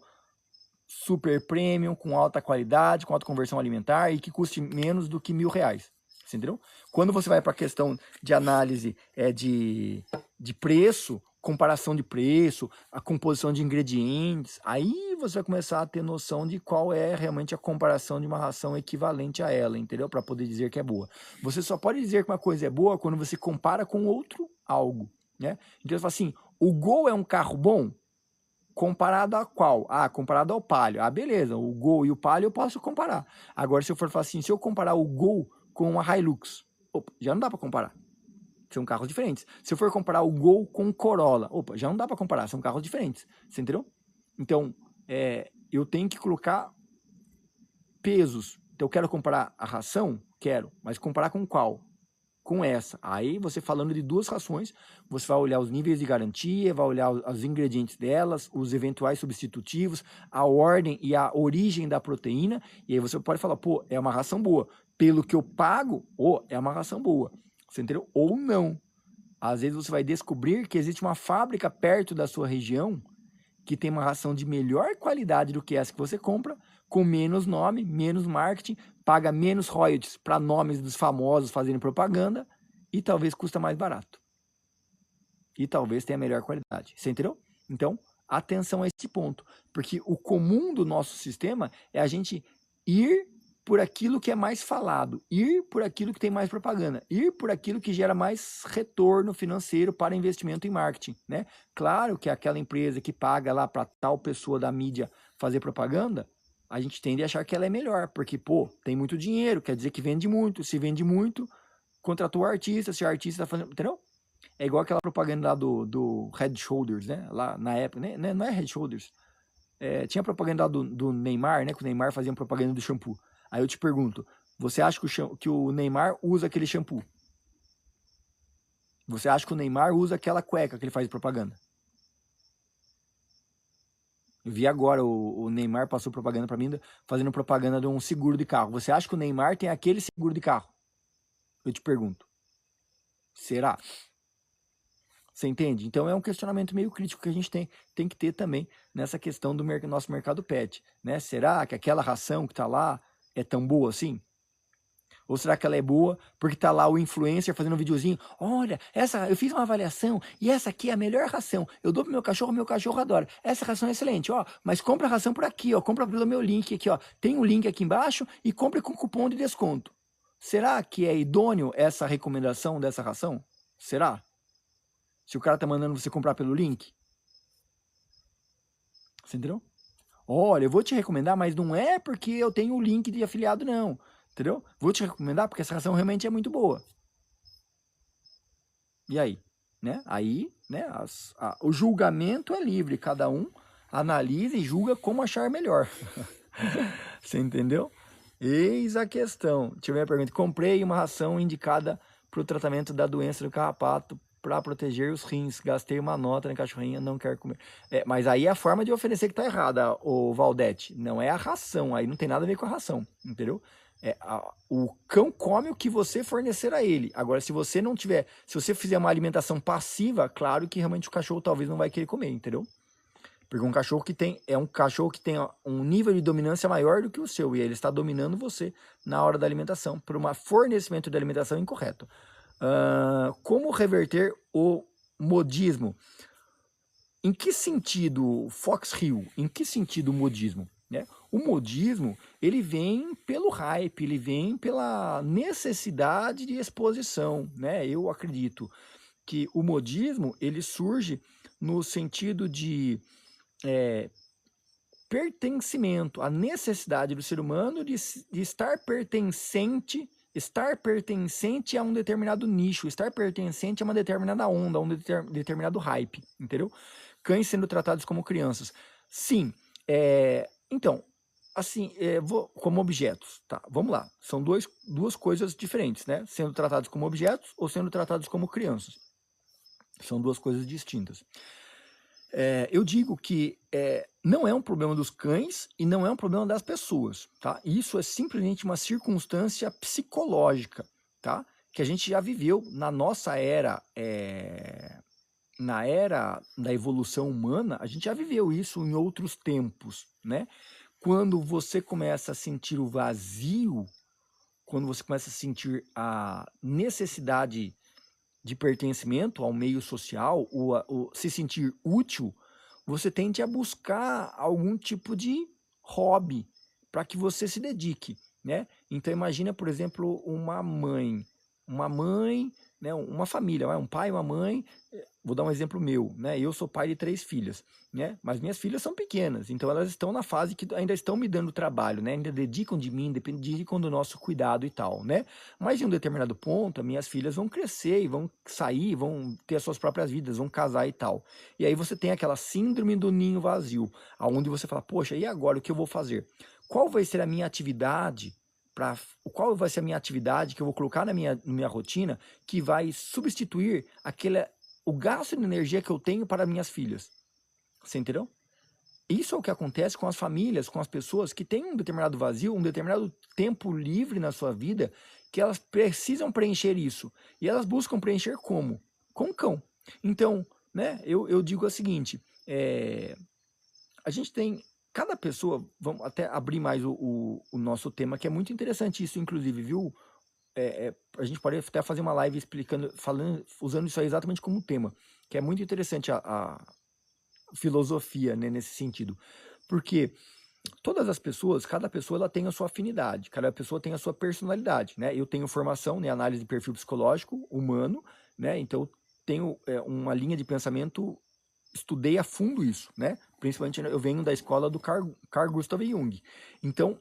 super premium, com alta qualidade, com alta conversão alimentar e que custe menos do que R$1.000. Você entendeu? Quando você vai para a questão de análise de preço, comparação de preço, a composição de ingredientes, aí você vai começar a ter noção de qual é realmente a comparação de uma ração equivalente a ela, entendeu? Para poder dizer que é boa. Você só pode dizer que uma coisa é boa quando você compara com outro algo, né? Então você fala assim, o Gol é um carro bom? Comparado a qual? Ah, comparado ao Palio. Ah, beleza, o Gol e o Palio eu posso comparar. Agora, se eu for falar assim, se eu comparar o Gol com a Hilux, opa, já não dá para comparar. São carros diferentes. Se eu for comparar o Gol com o Corolla, opa, já não dá para comparar, são carros diferentes. Você entendeu? Então, eu tenho que colocar pesos. Então, eu quero comparar a ração? Quero. Mas comparar com qual? Com essa. Aí, você falando de 2 rações, você vai olhar os níveis de garantia, vai olhar os ingredientes delas, os eventuais substitutivos, a ordem e a origem da proteína, e aí você pode falar, pô, é uma ração boa. pelo que eu pago, é uma ração boa, você entendeu? Ou não. Às vezes você vai descobrir que existe uma fábrica perto da sua região que tem uma ração de melhor qualidade do que essa que você compra, com menos nome, menos marketing, paga menos royalties para nomes dos famosos fazendo propaganda e talvez custa mais barato. E talvez tenha melhor qualidade. Você entendeu? Então, atenção a esse ponto. Porque o comum do nosso sistema é a gente ir por aquilo que é mais falado, ir por aquilo que tem mais propaganda, ir por aquilo que gera mais retorno financeiro para investimento em marketing, né? Claro que aquela empresa que paga lá para tal pessoa da mídia fazer propaganda, a gente tende a achar que ela é melhor, porque, tem muito dinheiro, quer dizer que vende muito, se vende muito, contratou o artista, se o artista está fazendo, entendeu? É igual aquela propaganda lá do Head Shoulders, né? Lá na época, né? Não é Head Shoulders. Tinha propaganda lá do Neymar, né? Que o Neymar fazia propaganda do shampoo. Aí eu te pergunto, você acha que o Neymar usa aquele shampoo? Você acha que o Neymar usa aquela cueca que ele faz propaganda? Eu vi agora, o Neymar passou propaganda para mim, fazendo propaganda de um seguro de carro. Você acha que o Neymar tem aquele seguro de carro? Eu te pergunto. Será? Você entende? Então é um questionamento meio crítico que a gente tem que ter também nessa questão do nosso mercado pet, né? Será que aquela ração que está lá é tão boa assim? Ou será que ela é boa porque está lá o influencer fazendo um videozinho? Olha, eu fiz uma avaliação e essa aqui é a melhor ração. Eu dou pro meu cachorro adora. Essa ração é excelente, ó. Mas compra a ração por aqui, ó. Compra pelo meu link aqui, ó. Tem um link aqui embaixo e compre com cupom de desconto. Será que é idôneo essa recomendação dessa ração? Será? Se o cara tá mandando você comprar pelo link? Você entendeu? Olha, eu vou te recomendar, mas não é porque eu tenho o link de afiliado, não. Entendeu? Vou te recomendar porque essa ração realmente é muito boa. E aí? Né? Aí, né, o julgamento é livre. Cada um analisa e julga como achar melhor. Você entendeu? Eis a questão. Deixa eu ver a pergunta. Comprei uma ração indicada para o tratamento da doença do carrapato para proteger os rins. Gastei uma nota na cachorrinha, não quero comer. Mas aí é a forma de oferecer que tá errada, o Valdete. Não é a ração, aí não tem nada a ver com a ração, entendeu? O cão come o que você fornecer a ele. Agora, se você não tiver, se você fizer uma alimentação passiva, claro que realmente o cachorro talvez não vai querer comer, entendeu? Porque um cachorro que tem um nível de dominância maior do que o seu, e ele está dominando você na hora da alimentação, por um fornecimento de alimentação incorreto. Como reverter o modismo? Em que sentido, Fox Hill, em que sentido o modismo? Né? O modismo, ele vem pelo hype, ele vem pela necessidade de exposição. Né? Eu acredito que o modismo, ele surge no sentido de pertencimento, a necessidade do ser humano de estar pertencente a um determinado nicho, estar pertencente a uma determinada onda, a um determinado hype, entendeu? Cães sendo tratados como crianças. Sim, então, assim, como objetos, tá? Vamos lá, são duas coisas diferentes, né? Sendo tratados como objetos ou sendo tratados como crianças. São duas coisas distintas. Eu digo que não é um problema dos cães e não é um problema das pessoas, tá? Isso é simplesmente uma circunstância psicológica, tá? Que a gente já viveu na nossa era, na era da evolução humana, a gente já viveu isso em outros tempos, né? Quando você começa a sentir o vazio, quando você começa a sentir a necessidade de pertencimento ao meio social, ou se sentir útil, você tende a buscar algum tipo de hobby para que você se dedique, né? Então imagina, por exemplo, uma mãe, né, uma família, um pai e uma mãe. Vou dar um exemplo meu, né? Eu sou pai de 3 filhas, né? Mas minhas filhas são pequenas, então elas estão na fase que ainda estão me dando trabalho, né? Ainda dedicam de mim, dedicam do nosso cuidado e tal, né? Mas em um determinado ponto, as minhas filhas vão crescer e vão sair, vão ter as suas próprias vidas, vão casar e tal. E aí você tem aquela síndrome do ninho vazio, aonde você fala, poxa, e agora o que eu vou fazer? Qual vai ser a minha atividade? Qual vai ser a minha atividade que eu vou colocar na minha rotina que vai substituir o gasto de energia que eu tenho para minhas filhas? Você entendeu? Isso é o que acontece com as famílias, com as pessoas que têm um determinado vazio, um determinado tempo livre na sua vida, que elas precisam preencher isso. E elas buscam preencher como? Com cão. Então, né, eu digo o seguinte, a gente tem, cada pessoa, vamos até abrir mais o nosso tema, que é muito interessante isso, inclusive, viu? A gente pode até fazer uma live explicando, falando, usando isso aí exatamente como tema, que é muito interessante a filosofia, né, nesse sentido. Porque todas as pessoas, cada pessoa ela tem a sua afinidade, cada pessoa tem a sua personalidade, né? Eu tenho formação em análise de perfil psicológico humano, né? Então tenho uma linha de pensamento, estudei a fundo isso, né? Principalmente eu venho da escola do Carl Gustav Jung. Então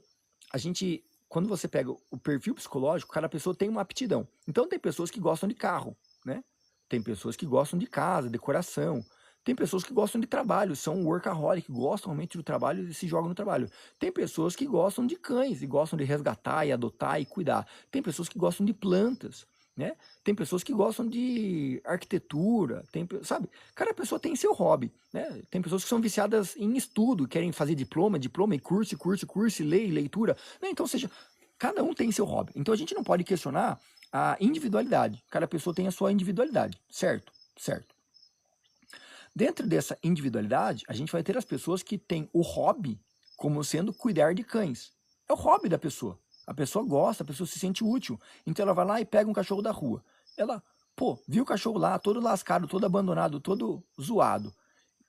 a gente, quando você pega o perfil psicológico, cada pessoa tem uma aptidão. Então tem pessoas que gostam de carro, né? Tem pessoas que gostam de casa, decoração. Tem pessoas que gostam de trabalho, são workaholic, gostam realmente do trabalho e se jogam no trabalho. Tem pessoas que gostam de cães e gostam de resgatar e adotar e cuidar. Tem pessoas que gostam de plantas, né? Tem pessoas que gostam de arquitetura, sabe? Cada pessoa tem seu hobby, né? Tem pessoas que são viciadas em estudo, querem fazer diploma e curso, leitura, né? Então, ou seja, cada um tem seu hobby. Então a gente não pode questionar a individualidade. Cada pessoa tem a sua individualidade, certo? Certo. Dentro dessa individualidade, a gente vai ter as pessoas que têm o hobby como sendo cuidar de cães. É o hobby da pessoa. A pessoa gosta, a pessoa se sente útil. Então ela vai lá e pega um cachorro da rua. Ela, viu o cachorro lá, todo lascado, todo abandonado, todo zoado.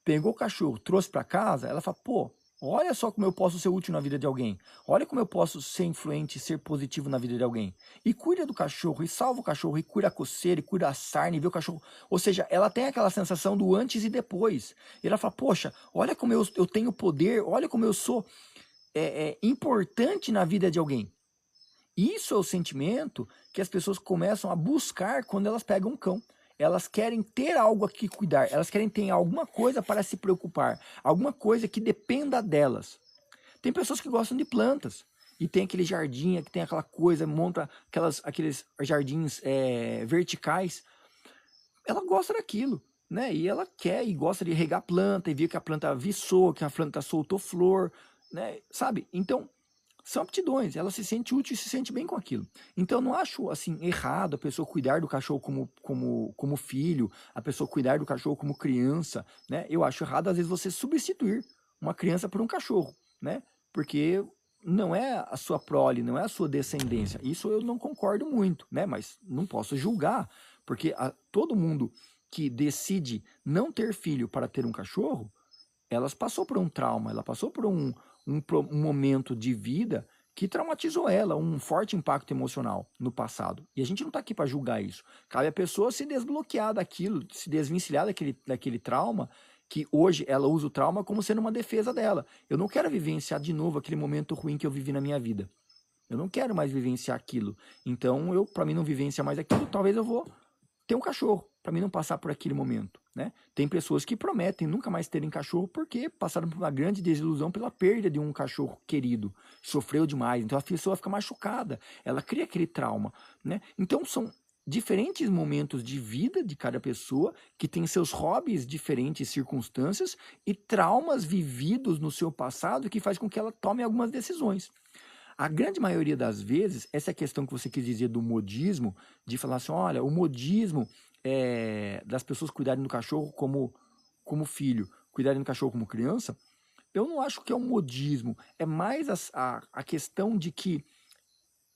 Pegou o cachorro, trouxe para casa, ela fala, olha só como eu posso ser útil na vida de alguém. Olha como eu posso ser influente, ser positivo na vida de alguém. E cuida do cachorro, e salva o cachorro, e cura a coceira, e cura a sarna, e vê o cachorro. Ou seja, ela tem aquela sensação do antes e depois. E ela fala, poxa, olha como eu tenho poder, olha como eu sou importante na vida de alguém. Isso é o sentimento que as pessoas começam a buscar quando elas pegam um cão. Elas querem ter algo a que cuidar, elas querem ter alguma coisa para se preocupar, alguma coisa que dependa delas. Tem pessoas que gostam de plantas, e tem aquele jardim, que tem aquela coisa, monta aqueles jardins verticais. Ela gosta daquilo, né? E ela quer e gosta de regar a planta, e ver que a planta viçou, que a planta soltou flor, né? Sabe? Então, são aptidões, ela se sente útil e se sente bem com aquilo. Então eu não acho assim errado a pessoa cuidar do cachorro como filho, a pessoa cuidar do cachorro como criança, né? Eu acho errado às vezes você substituir uma criança por um cachorro, né? Porque não é a sua prole, não é a sua descendência. Isso eu não concordo muito, né? Mas não posso julgar, porque todo mundo que decide não ter filho para ter um cachorro, elas passou por um trauma, ela passou por um momento de vida que traumatizou ela, um forte impacto emocional no passado. E a gente não está aqui para julgar isso. Cabe a pessoa se desbloquear daquilo, se desvencilhar daquele trauma, que hoje ela usa o trauma como sendo uma defesa dela. Eu não quero vivenciar de novo aquele momento ruim que eu vivi na minha vida. Eu não quero mais vivenciar aquilo. Então, para mim não vivenciar mais aquilo, talvez eu vou ter um cachorro, para mim não passar por aquele momento, né? Tem pessoas que prometem nunca mais terem cachorro porque passaram por uma grande desilusão pela perda de um cachorro querido, sofreu demais, então a pessoa fica machucada, ela cria aquele trauma, né? Então são diferentes momentos de vida de cada pessoa que tem seus hobbies, diferentes circunstâncias e traumas vividos no seu passado que faz com que ela tome algumas decisões. A grande maioria das vezes, essa questão que você quis dizer do modismo, de falar assim, olha, o modismo das pessoas cuidarem do cachorro como filho, cuidarem do cachorro como criança, eu não acho que é um modismo, é mais a questão de que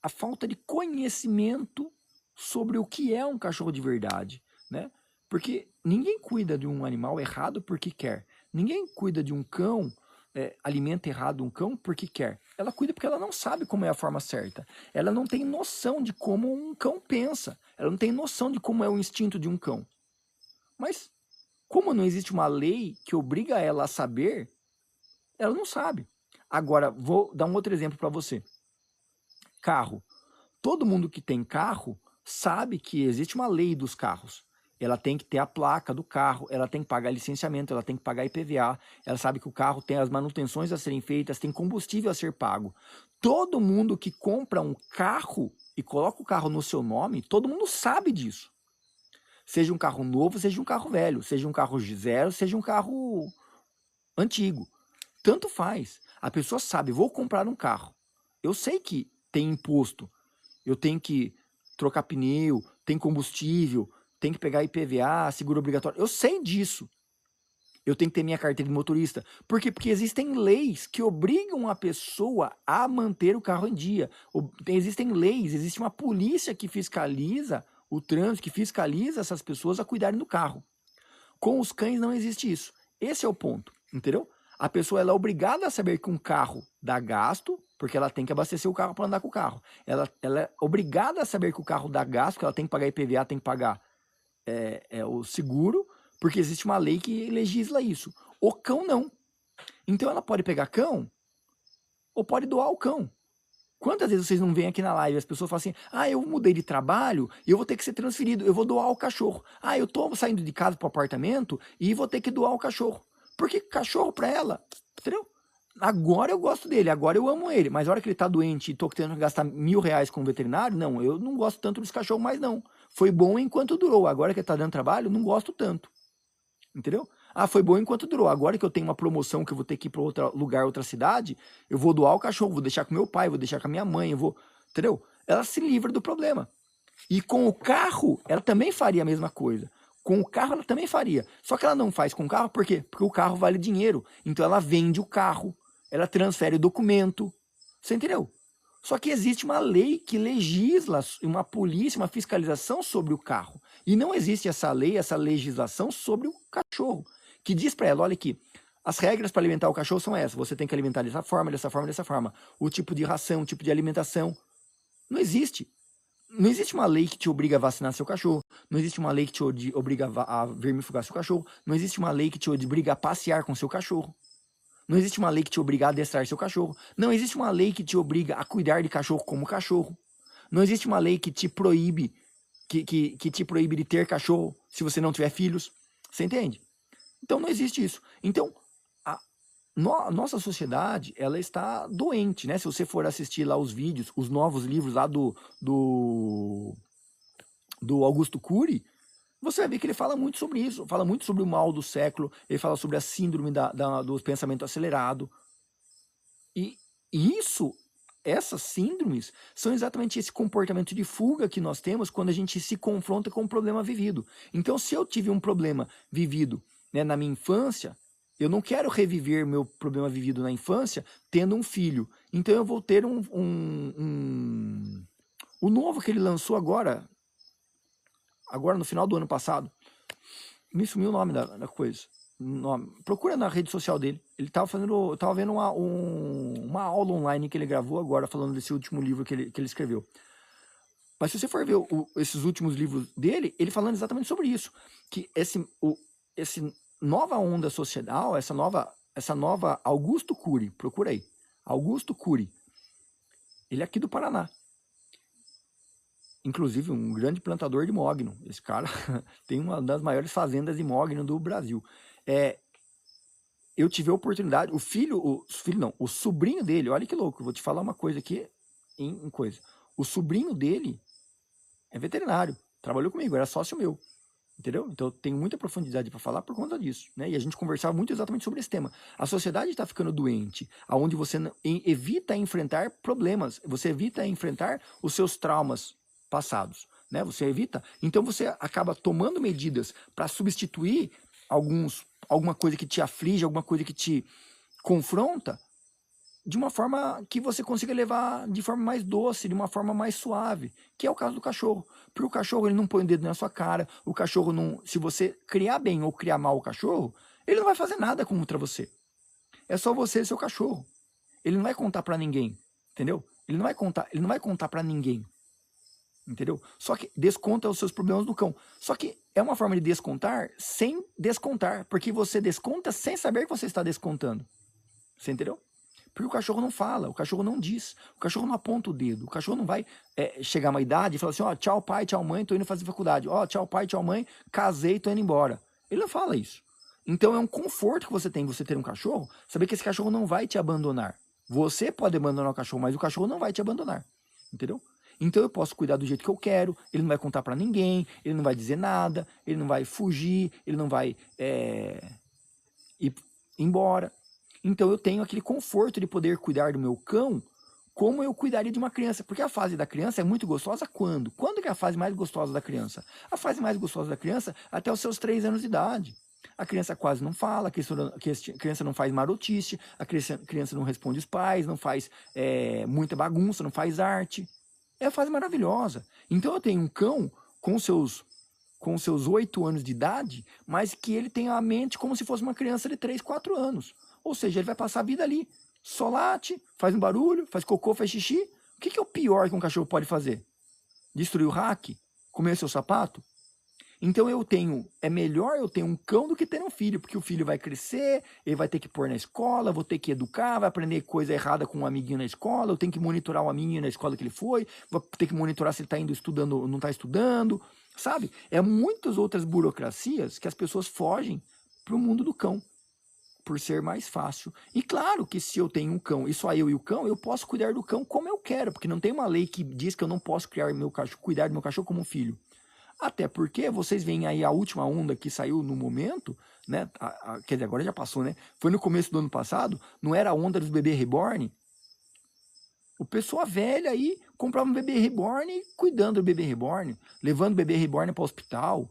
a falta de conhecimento sobre o que é um cachorro de verdade, né? Porque ninguém cuida de um animal errado porque quer. Ninguém cuida de um cão, alimenta errado um cão porque quer. Ela cuida porque ela não sabe como é a forma certa. Ela não tem noção de como um cão pensa. Ela não tem noção de como é o instinto de um cão. Mas, como não existe uma lei que obriga ela a saber, ela não sabe. Agora, vou dar um outro exemplo para você. Carro. Todo mundo que tem carro sabe que existe uma lei dos carros. Ela tem que ter a placa do carro, ela tem que pagar licenciamento, ela tem que pagar IPVA, ela sabe que o carro tem as manutenções a serem feitas, tem combustível a ser pago. Todo mundo que compra um carro e coloca o carro no seu nome, todo mundo sabe disso. Seja um carro novo, seja um carro velho, seja um carro zero, seja um carro antigo. Tanto faz. A pessoa sabe, vou comprar um carro. Eu sei que tem imposto, eu tenho que trocar pneu, tem combustível, tem que pegar IPVA, seguro obrigatório. Eu sei disso. Eu tenho que ter minha carteira de motorista. Por quê? Porque existem leis que obrigam a pessoa a manter o carro em dia. Existem leis, existe uma polícia que fiscaliza o trânsito, que fiscaliza essas pessoas a cuidarem do carro. Com os cães não existe isso. Esse é o ponto, entendeu? A pessoa ela é obrigada a saber que um carro dá gasto, porque ela tem que abastecer o carro para andar com o carro. Ela é obrigada a saber que o carro dá gasto, que ela tem que pagar IPVA, tem que pagar o seguro, porque existe uma lei que legisla isso. O cão não. Então ela pode pegar cão ou pode doar o cão. Quantas vezes vocês não vêm aqui na live e as pessoas falam assim, ah, eu mudei de trabalho e eu vou ter que ser transferido, eu vou doar o cachorro. Ah, eu tô saindo de casa pro apartamento e vou ter que doar o cachorro. Porque cachorro pra ela, entendeu? Agora eu gosto dele, agora eu amo ele, mas a hora que ele tá doente e tô tendo que gastar R$ 1.000 com o veterinário, não, eu não gosto tanto desse cachorro mais não. Foi bom enquanto durou, agora que ele tá dando trabalho, não gosto tanto. Entendeu? Ah, foi bom enquanto durou. Agora que eu tenho uma promoção que eu vou ter que ir para outro lugar, outra cidade, eu vou doar o cachorro, vou deixar com meu pai, vou deixar com a minha mãe, eu vou. Entendeu? Ela se livra do problema. E com o carro, ela também faria a mesma coisa. Com o carro, ela também faria. Só que ela não faz com o carro, por quê? Porque o carro vale dinheiro. Então ela vende o carro, ela transfere o documento. Você entendeu? Só que existe uma lei que legisla, uma polícia, uma fiscalização sobre o carro. E não existe essa lei, essa legislação sobre o cachorro, que diz para ela, olha aqui, as regras para alimentar o cachorro são essas, você tem que alimentar dessa forma, dessa forma, dessa forma. O tipo de ração, o tipo de alimentação. Não existe. Não existe uma lei que te obriga a vacinar seu cachorro, não existe uma lei que te obriga a vermifugar seu cachorro, não existe uma lei que te obriga a passear com seu cachorro. Não existe uma lei que te obriga a adestrar seu cachorro. Não existe uma lei que te obriga a cuidar de cachorro como cachorro. Não existe uma lei que te proíbe que te proíbe de ter cachorro se você não tiver filhos. Você entende? Então não existe isso. Então, nossa sociedade, ela está doente, né? Se você for assistir lá os vídeos, os novos livros lá do Augusto Cury, você vai ver que ele fala muito sobre isso, fala muito sobre o mal do século, ele fala sobre a síndrome do pensamento acelerado. E essas síndromes são exatamente esse comportamento de fuga que nós temos quando a gente se confronta com um problema vivido. Então, se eu tive um problema vivido, né, na minha infância, eu não quero reviver meu problema vivido na infância tendo um filho. Então, eu vou ter o novo que ele lançou agora no final do ano passado. Me sumiu o nome da coisa. Procura na rede social dele. Ele estava vendo uma aula online que ele gravou agora, falando desse último livro que ele escreveu. Mas se você for ver esses últimos livros dele, ele falando exatamente sobre isso. Que esse nova onda social, essa nova Augusto Cury, procura aí. Augusto Cury. Ele é aqui do Paraná. Inclusive um grande plantador de mogno. Esse cara tem uma das maiores fazendas de mogno do Brasil. Eu tive a oportunidade, o sobrinho dele, olha que louco, eu vou te falar uma coisa aqui, em coisa. O sobrinho dele é veterinário, trabalhou comigo, era sócio meu, entendeu? Então eu tenho muita profundidade para falar por conta disso, né? E a gente conversava muito exatamente sobre esse tema. A sociedade está ficando doente, aonde você evita enfrentar problemas, você evita enfrentar os seus traumas passados, né? Você evita, então você acaba tomando medidas para substituir alguma coisa que te aflige, alguma coisa que te confronta, de uma forma que você consiga levar de forma mais doce, de uma forma mais suave, que é o caso do cachorro. Porque o cachorro, ele não põe o dedo na sua cara, o cachorro não, se você criar bem ou criar mal o cachorro, ele não vai fazer nada contra você. É só você e seu cachorro. Ele não vai contar para ninguém, entendeu? Ele não vai contar para ninguém. Entendeu? Só que desconta os seus problemas do cão. Só que é uma forma de descontar sem descontar, porque você desconta sem saber que você está descontando. Você entendeu? Porque o cachorro não fala, o cachorro não diz, o cachorro não aponta o dedo, o cachorro não vai chegar a uma idade e falar assim, ó, tchau pai, tchau mãe, tô indo fazer faculdade, ó, tchau pai, tchau mãe, casei, tô indo embora. Ele não fala isso. Então é um conforto que você tem, você ter um cachorro, saber que esse cachorro não vai te abandonar. Você pode abandonar o cachorro, mas o cachorro não vai te abandonar. Entendeu? Então eu posso cuidar do jeito que eu quero, ele não vai contar para ninguém, ele não vai dizer nada, ele não vai fugir, ele não vai ir embora. Então eu tenho aquele conforto de poder cuidar do meu cão como eu cuidaria de uma criança. Porque a fase da criança é muito gostosa quando? Quando que é a fase mais gostosa da criança? A fase mais gostosa da criança até os seus 3 anos de idade. A criança quase não fala, a criança não faz marotice, a criança não responde os pais, não faz muita bagunça, não faz arte. É a fase maravilhosa. Então eu tenho um cão com seus 8 anos de idade, mas que ele tem a mente como se fosse uma criança de 3, 4 anos. Ou seja, ele vai passar a vida ali. Só late, faz um barulho, faz cocô, faz xixi. O que é o pior que um cachorro pode fazer? Destruir o rack? Comer seu sapato? Então é melhor eu ter um cão do que ter um filho, porque o filho vai crescer, ele vai ter que pôr na escola, vou ter que educar, vai aprender coisa errada com um amiguinho na escola, eu tenho que monitorar o amiguinho na escola que ele foi, vou ter que monitorar se ele está indo estudando ou não está estudando, sabe? É muitas outras burocracias que as pessoas fogem para o mundo do cão, por ser mais fácil. E claro que se eu tenho um cão e só eu e o cão, eu posso cuidar do cão como eu quero, porque não tem uma lei que diz que eu não posso cuidar do meu cachorro como um filho. Até porque vocês veem aí a última onda que saiu no momento, né? Quer dizer, agora já passou, né? Foi no começo do ano passado, não era a onda dos bebês reborn? O pessoal velho aí comprava um bebê reborn e cuidando do bebê reborn, levando o bebê reborn para o hospital.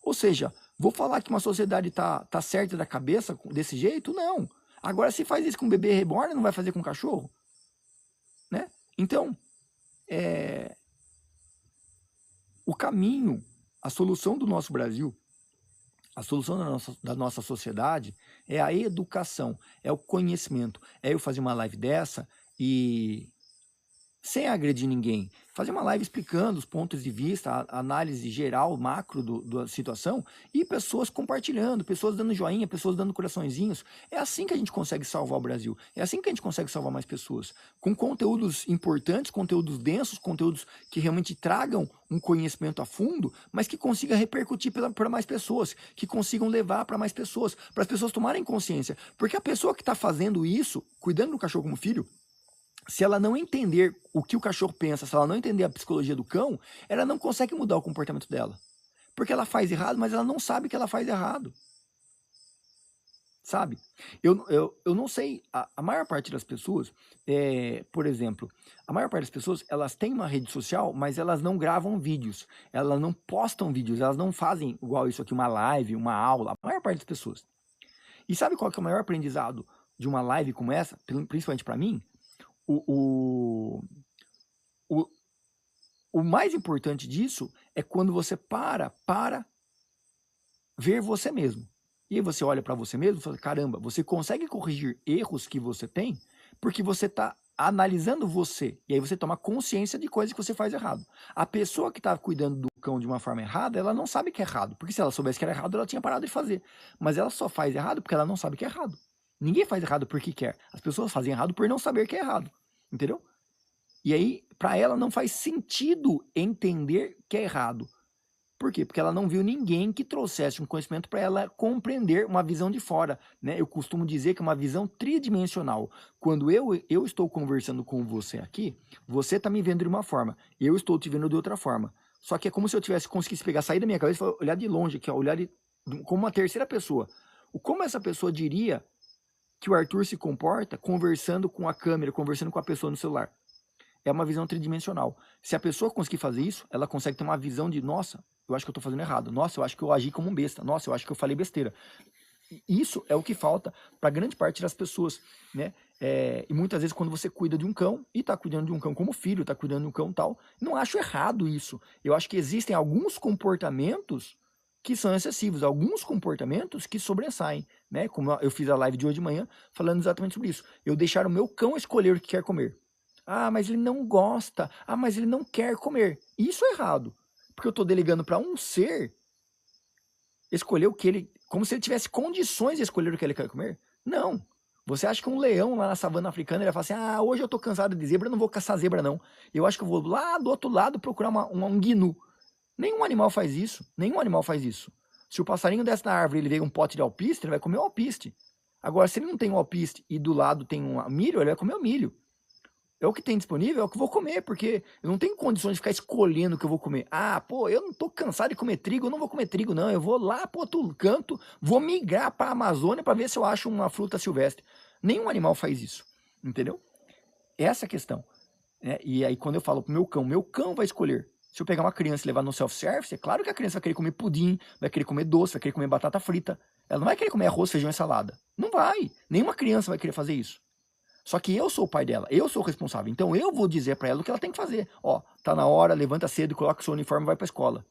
Ou seja, vou falar que uma sociedade tá certa da cabeça desse jeito? Não. Agora, se faz isso com um bebê reborn, não vai fazer com um cachorro? Né? Então, o caminho, a solução do nosso Brasil, a solução da nossa sociedade é a educação, é o conhecimento. É eu fazer uma live dessa e, sem agredir ninguém, fazer uma live explicando os pontos de vista, a análise geral, macro da situação, e pessoas compartilhando, pessoas dando joinha, pessoas dando coraçõezinhos. É assim que a gente consegue salvar o Brasil. É assim que a gente consegue salvar mais pessoas. Com conteúdos importantes, conteúdos densos, conteúdos que realmente tragam um conhecimento a fundo, mas que consiga repercutir para mais pessoas, que consigam levar para mais pessoas, para as pessoas tomarem consciência. Porque a pessoa que está fazendo isso, cuidando do cachorro como filho, se ela não entender o que o cachorro pensa, se ela não entender a psicologia do cão, ela não consegue mudar o comportamento dela. Porque ela faz errado, mas ela não sabe que ela faz errado. Sabe? Eu não sei, a maior parte das pessoas, por exemplo, a maior parte das pessoas, elas têm uma rede social, mas elas não gravam vídeos, elas não postam vídeos, elas não fazem igual isso aqui, uma live, uma aula, a maior parte das pessoas. E sabe qual que é o maior aprendizado de uma live como essa, principalmente para mim? O mais importante disso é quando você para ver você mesmo. E aí você olha para você mesmo e fala, caramba, você consegue corrigir erros que você tem porque você está analisando você. E aí você toma consciência de coisas que você faz errado. A pessoa que está cuidando do cão de uma forma errada, ela não sabe que é errado. Porque se ela soubesse que era errado, ela tinha parado de fazer. Mas ela só faz errado porque ela não sabe que é errado. Ninguém faz errado porque quer. As pessoas fazem errado por não saber que é errado. Entendeu? E aí, para ela não faz sentido entender que é errado. Por quê? Porque ela não viu ninguém que trouxesse um conhecimento para ela compreender uma visão de fora. Né? Eu costumo dizer que é uma visão tridimensional. Quando eu estou conversando com você aqui, você está me vendo de uma forma, eu estou te vendo de outra forma. Só que é como se eu tivesse conseguisse pegar, sair da minha cabeça e olhar de longe, aqui, ó, olhar como uma terceira pessoa. Como essa pessoa diria que o Arthur se comporta conversando com a câmera, conversando com a pessoa no celular? É uma visão tridimensional. Se a pessoa conseguir fazer isso, ela consegue ter uma visão de, nossa, eu acho que eu estou fazendo errado. Nossa, eu acho que eu agi como um besta. Nossa, eu acho que eu falei besteira. Isso é o que falta para grande parte das pessoas, né? E muitas vezes quando você cuida de um cão, e está cuidando de um cão como filho, está cuidando de um cão tal, não acho errado isso. Eu acho que existem alguns comportamentos que são excessivos, alguns comportamentos que sobressaem, né? Como eu fiz a live de hoje de manhã, falando exatamente sobre isso. Eu deixar o meu cão escolher o que quer comer. Ah, mas ele não gosta. Ah, mas ele não quer comer. Isso é errado. Porque eu estou delegando para um ser escolher o que ele... Como se ele tivesse condições de escolher o que ele quer comer. Não. Você acha que um leão lá na savana africana, ele vai falar assim, ah, hoje eu estou cansado de zebra, eu não vou caçar zebra não. Eu acho que eu vou lá do outro lado procurar um gnu. Nenhum animal faz isso. Nenhum animal faz isso. Se o passarinho desce na árvore e ele vê um pote de alpiste, ele vai comer o alpiste. Agora, se ele não tem um alpiste e do lado tem um milho, ele vai comer o milho. É o que tem disponível, é o que eu vou comer, porque eu não tenho condições de ficar escolhendo o que eu vou comer. Ah, pô, eu não tô cansado de comer trigo, eu não vou comer trigo, não. Eu vou lá pro outro canto, vou migrar para a Amazônia para ver se eu acho uma fruta silvestre. Nenhum animal faz isso, entendeu? Essa é a questão. Né? E aí quando eu falo pro meu cão vai escolher. Se eu pegar uma criança e levar no self-service, é claro que a criança vai querer comer pudim, vai querer comer doce, vai querer comer batata frita. Ela não vai querer comer arroz, feijão e salada. Não vai. Nenhuma criança vai querer fazer isso. Só que eu sou o pai dela, eu sou o responsável. Então eu vou dizer para ela o que ela tem que fazer. Ó, tá na hora, levanta cedo, coloca o seu uniforme e vai pra escola.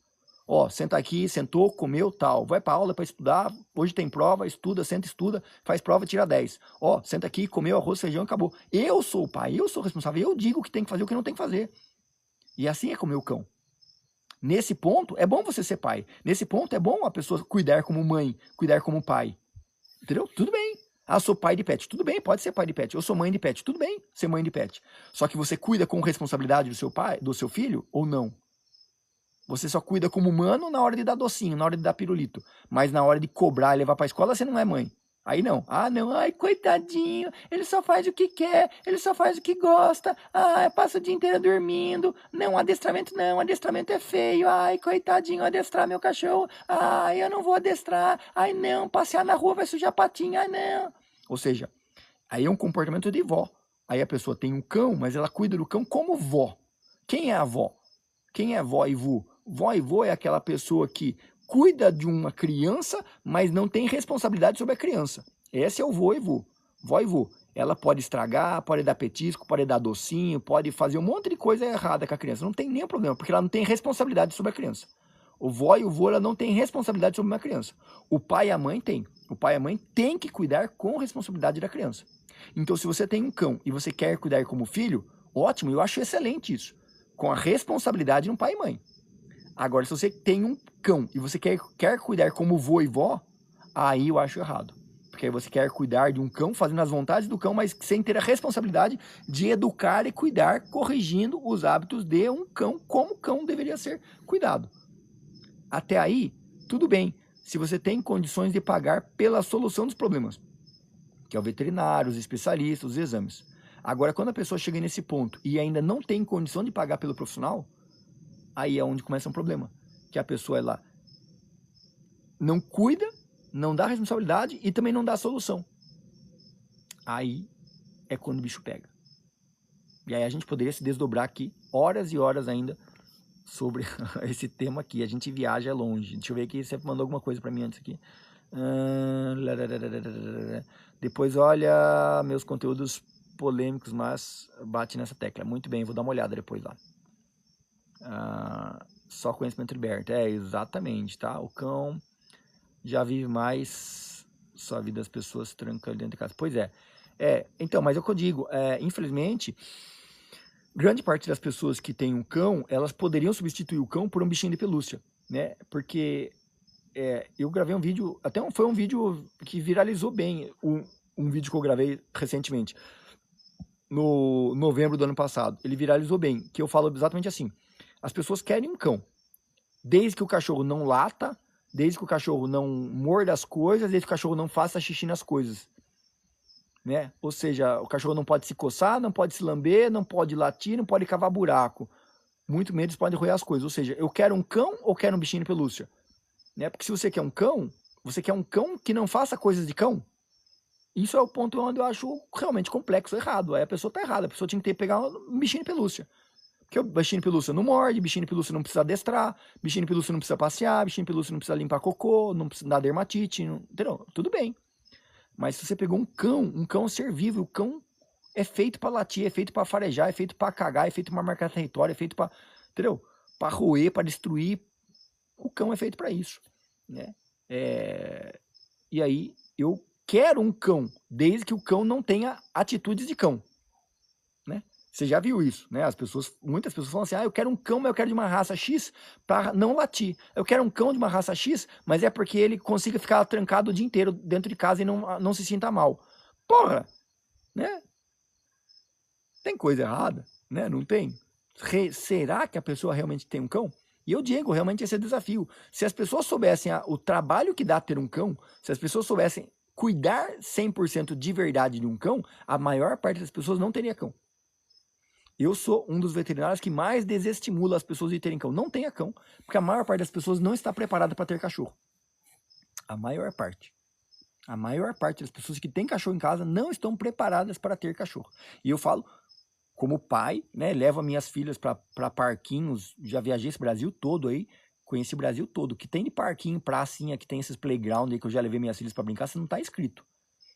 Ó, senta aqui, sentou, comeu, tal. Vai pra aula para estudar, hoje tem prova, estuda, senta, estuda, faz prova, tira 10. Ó, senta aqui, comeu arroz, feijão e acabou. Eu sou o pai, eu sou o responsável, eu digo o que tem que fazer e o que não tem que fazer. E assim é com o meu cão. Nesse ponto, é bom você ser pai. Nesse ponto, é bom a pessoa cuidar como mãe, cuidar como pai. Entendeu? Tudo bem. Ah, sou pai de pet. Tudo bem, pode ser pai de pet. Eu sou mãe de pet. Tudo bem ser mãe de pet. Só que você cuida com responsabilidade do seu pai, do seu filho, ou não? Você só cuida como humano na hora de dar docinho, na hora de dar pirulito. Mas na hora de cobrar e levar pra escola, você não é mãe. Aí não. Ah, não. Ai, coitadinho. Ele só faz o que quer. Ele só faz o que gosta. Ah, passa o dia inteiro dormindo. Não, adestramento não. Adestramento é feio. Ai, coitadinho, adestrar meu cachorro. Ai, eu não vou adestrar. Ai, não. Passear na rua vai sujar a patinha. Ai, não. Ou seja, aí é um comportamento de vó. Aí a pessoa tem um cão, mas ela cuida do cão como vó. Quem é a vó? Quem é vó e vô? Vó e vô é aquela pessoa que cuida de uma criança, mas não tem responsabilidade sobre a criança. Esse é o vô e vô. Vó e vô. Ela pode estragar, pode dar petisco, pode dar docinho, pode fazer um monte de coisa errada com a criança. Não tem nenhum problema, porque ela não tem responsabilidade sobre a criança. O vó e o vô, ela não tem responsabilidade sobre uma criança. O pai e a mãe tem. O pai e a mãe têm que cuidar com responsabilidade da criança. Então, se você tem um cão e você quer cuidar como filho, ótimo, eu acho excelente isso. Com a responsabilidade no pai e mãe. Agora, se você tem um cão e você quer cuidar como vô e vó, aí eu acho errado. Porque aí você quer cuidar de um cão, fazendo as vontades do cão, mas sem ter a responsabilidade de educar e cuidar, corrigindo os hábitos de um cão, como o cão deveria ser cuidado. Até aí, tudo bem, se você tem condições de pagar pela solução dos problemas, que é o veterinário, os especialistas, os exames. Agora, quando a pessoa chega nesse ponto e ainda não tem condição de pagar pelo profissional, aí é onde começa um problema. Que a pessoa ela não cuida, não dá responsabilidade e também não dá solução. Aí é quando o bicho pega. E aí a gente poderia se desdobrar aqui horas e horas ainda sobre esse tema aqui. A gente viaja longe. Deixa eu ver aqui, você mandou alguma coisa para mim antes aqui. Depois olha meus conteúdos polêmicos, mas bate nessa tecla. Muito bem, vou dar uma olhada depois lá. Só conhecimento liberto. É, exatamente, tá? O cão já vive mais, só a vida das pessoas tranca dentro de casa. Pois é. Então, mas é o que eu digo, infelizmente, grande parte das pessoas que têm um cão, elas poderiam substituir o cão por um bichinho de pelúcia, né? Porque eu gravei um vídeo, foi um vídeo que viralizou bem, um vídeo que eu gravei recentemente, no novembro do ano passado. Ele viralizou bem, que eu falo exatamente assim. As pessoas querem um cão, desde que o cachorro não lata, desde que o cachorro não morda as coisas, desde que o cachorro não faça xixi nas coisas. Né? Ou seja, o cachorro não pode se coçar, não pode se lamber, não pode latir, não pode cavar buraco. Muito menos pode roer as coisas. Ou seja, eu quero um cão ou quero um bichinho de pelúcia? Né? Porque se você quer um cão que não faça coisas de cão. Isso é o ponto onde eu acho realmente complexo, errado. Aí a pessoa tá errada, a pessoa tinha que pegar um bichinho de pelúcia. Porque o bichinho de pelúcia não morde, bichinho de pelúcia não precisa adestrar, bichinho de pelúcia não precisa passear, bichinho de pelúcia não precisa limpar cocô, não precisa dar dermatite, entendeu? Tudo bem. Mas se você pegou um cão ser vivo, o cão é feito para latir, é feito para farejar, é feito para cagar, é feito para marcar território, é feito para, entendeu? Para roer, para destruir. O cão é feito para isso, né? E aí eu quero um cão, desde que o cão não tenha atitudes de cão, né? Você já viu isso, né? Muitas pessoas falam assim, eu quero um cão, mas eu quero de uma raça X para não latir. Eu quero um cão de uma raça X, mas é porque ele consiga ficar trancado o dia inteiro dentro de casa e não se sinta mal. Porra, né? Tem coisa errada, né? Não tem? Será que a pessoa realmente tem um cão? E eu digo, realmente esse é o desafio. Se as pessoas soubessem o trabalho que dá ter um cão, se as pessoas soubessem cuidar 100% de verdade de um cão, a maior parte das pessoas não teria cão. Eu sou um dos veterinários que mais desestimula as pessoas de terem cão. Não tenha cão, porque a maior parte das pessoas não está preparada para ter cachorro. A maior parte. A maior parte das pessoas que têm cachorro em casa não estão preparadas para ter cachorro. E eu falo, como pai, né, levo as minhas filhas para parquinhos, já viajei esse Brasil todo aí, conheci o Brasil todo. O que tem de parquinho, pracinha, que tem esses playground aí que eu já levei minhas filhas para brincar, você não tá escrito.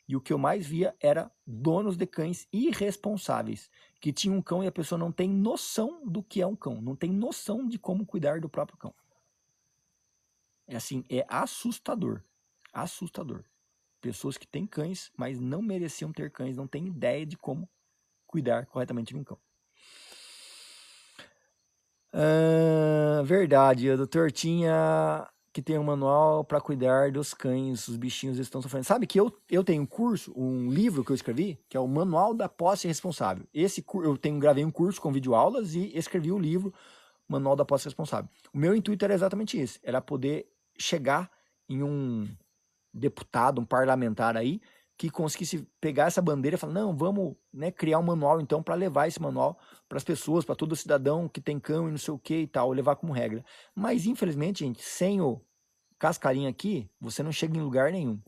E o que eu mais via era donos de cães irresponsáveis, que tinham um cão e a pessoa não tem noção do que é um cão, não tem noção de como cuidar do próprio cão. É assim, é assustador, assustador. Pessoas que têm cães, mas não mereciam ter cães, não têm ideia de como cuidar corretamente de um cão. Verdade, o doutor tinha que ter um manual para cuidar dos cães, os bichinhos estão sofrendo. Sabe que eu tenho um curso, um livro que eu escrevi, que é o Manual da Posse Responsável. Gravei um curso com videoaulas e escrevi o livro Manual da Posse Responsável. O meu intuito era exatamente esse, era poder chegar em um deputado, um parlamentar aí, que conseguisse pegar essa bandeira e falar, não, vamos, né, criar um manual então para levar esse manual para as pessoas, para todo cidadão que tem cão e não sei o que e tal, levar como regra. Mas infelizmente, gente, sem o cascarinha aqui, você não chega em lugar nenhum.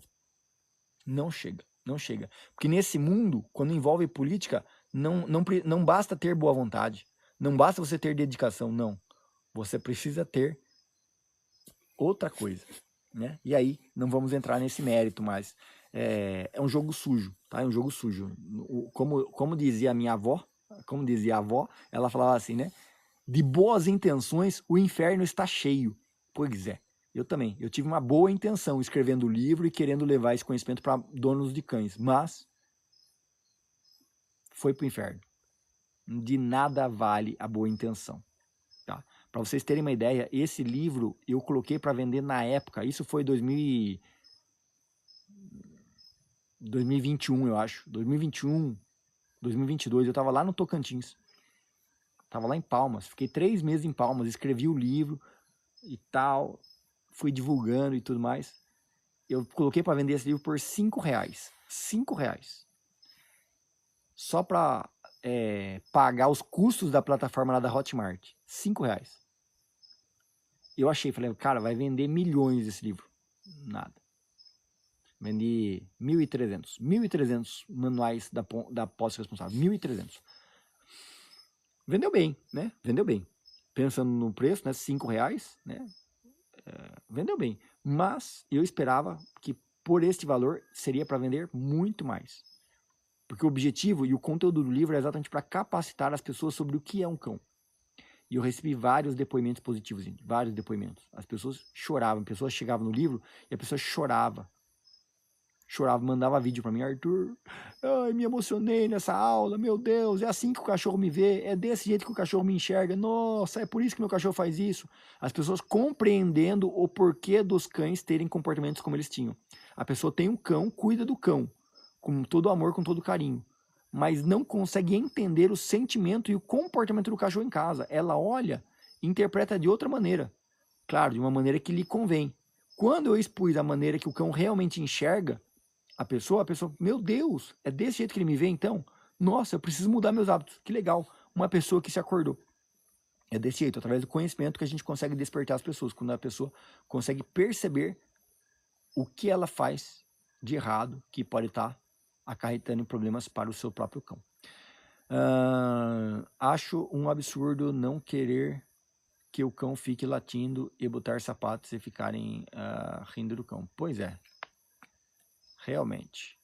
Não chega, não chega. Porque nesse mundo, quando envolve política, não basta ter boa vontade, não basta você ter dedicação, não. Você precisa ter outra coisa, né? E aí, não vamos entrar nesse mérito, mas é um jogo sujo, tá? É um jogo sujo. Como dizia a minha avó, ela falava assim, né? De boas intenções, o inferno está cheio. Pois é, eu também. Eu tive uma boa intenção escrevendo o livro e querendo levar esse conhecimento para donos de cães, mas foi pro inferno. De nada vale a boa intenção, tá? Para vocês terem uma ideia, esse livro eu coloquei para vender na época, isso foi 2021, eu acho. 2021, 2022, eu tava lá no Tocantins. Tava lá em Palmas. Fiquei 3 meses em Palmas, escrevi o livro e tal. Fui divulgando e tudo mais. Eu coloquei para vender esse livro por R$5. R$5. Só para pagar os custos da plataforma lá da Hotmart. R$5. Eu achei, falei, cara, vai vender milhões esse livro. Nada. Vendi 1.300 manuais da posse responsável, 1.300. Vendeu bem, né? Vendeu bem. Pensando no preço, né? R$5, né? Vendeu bem. Mas eu esperava que por este valor seria para vender muito mais. Porque o objetivo e o conteúdo do livro é exatamente para capacitar as pessoas sobre o que é um cão. E eu recebi vários depoimentos positivos, gente. Vários depoimentos. As pessoas choravam. Pessoas chegavam no livro e a pessoa chorava. Chorava, mandava vídeo para mim, Arthur, ai, me emocionei nessa aula, meu Deus, é assim que o cachorro me vê, é desse jeito que o cachorro me enxerga, nossa, é por isso que meu cachorro faz isso. As pessoas compreendendo o porquê dos cães terem comportamentos como eles tinham. A pessoa tem um cão, cuida do cão, com todo amor, com todo carinho, mas não consegue entender o sentimento e o comportamento do cachorro em casa. Ela olha e interpreta de outra maneira, claro, de uma maneira que lhe convém. Quando eu expus a maneira que o cão realmente enxerga a pessoa, meu Deus, é desse jeito que ele me vê então? Nossa, eu preciso mudar meus hábitos. Que legal, uma pessoa que se acordou. É desse jeito, através do conhecimento que a gente consegue despertar as pessoas, quando a pessoa consegue perceber o que ela faz de errado, que pode estar acarretando problemas para o seu próprio cão. Acho um absurdo não querer que o cão fique latindo e botar sapatos e ficarem rindo do cão. Pois é. Realmente.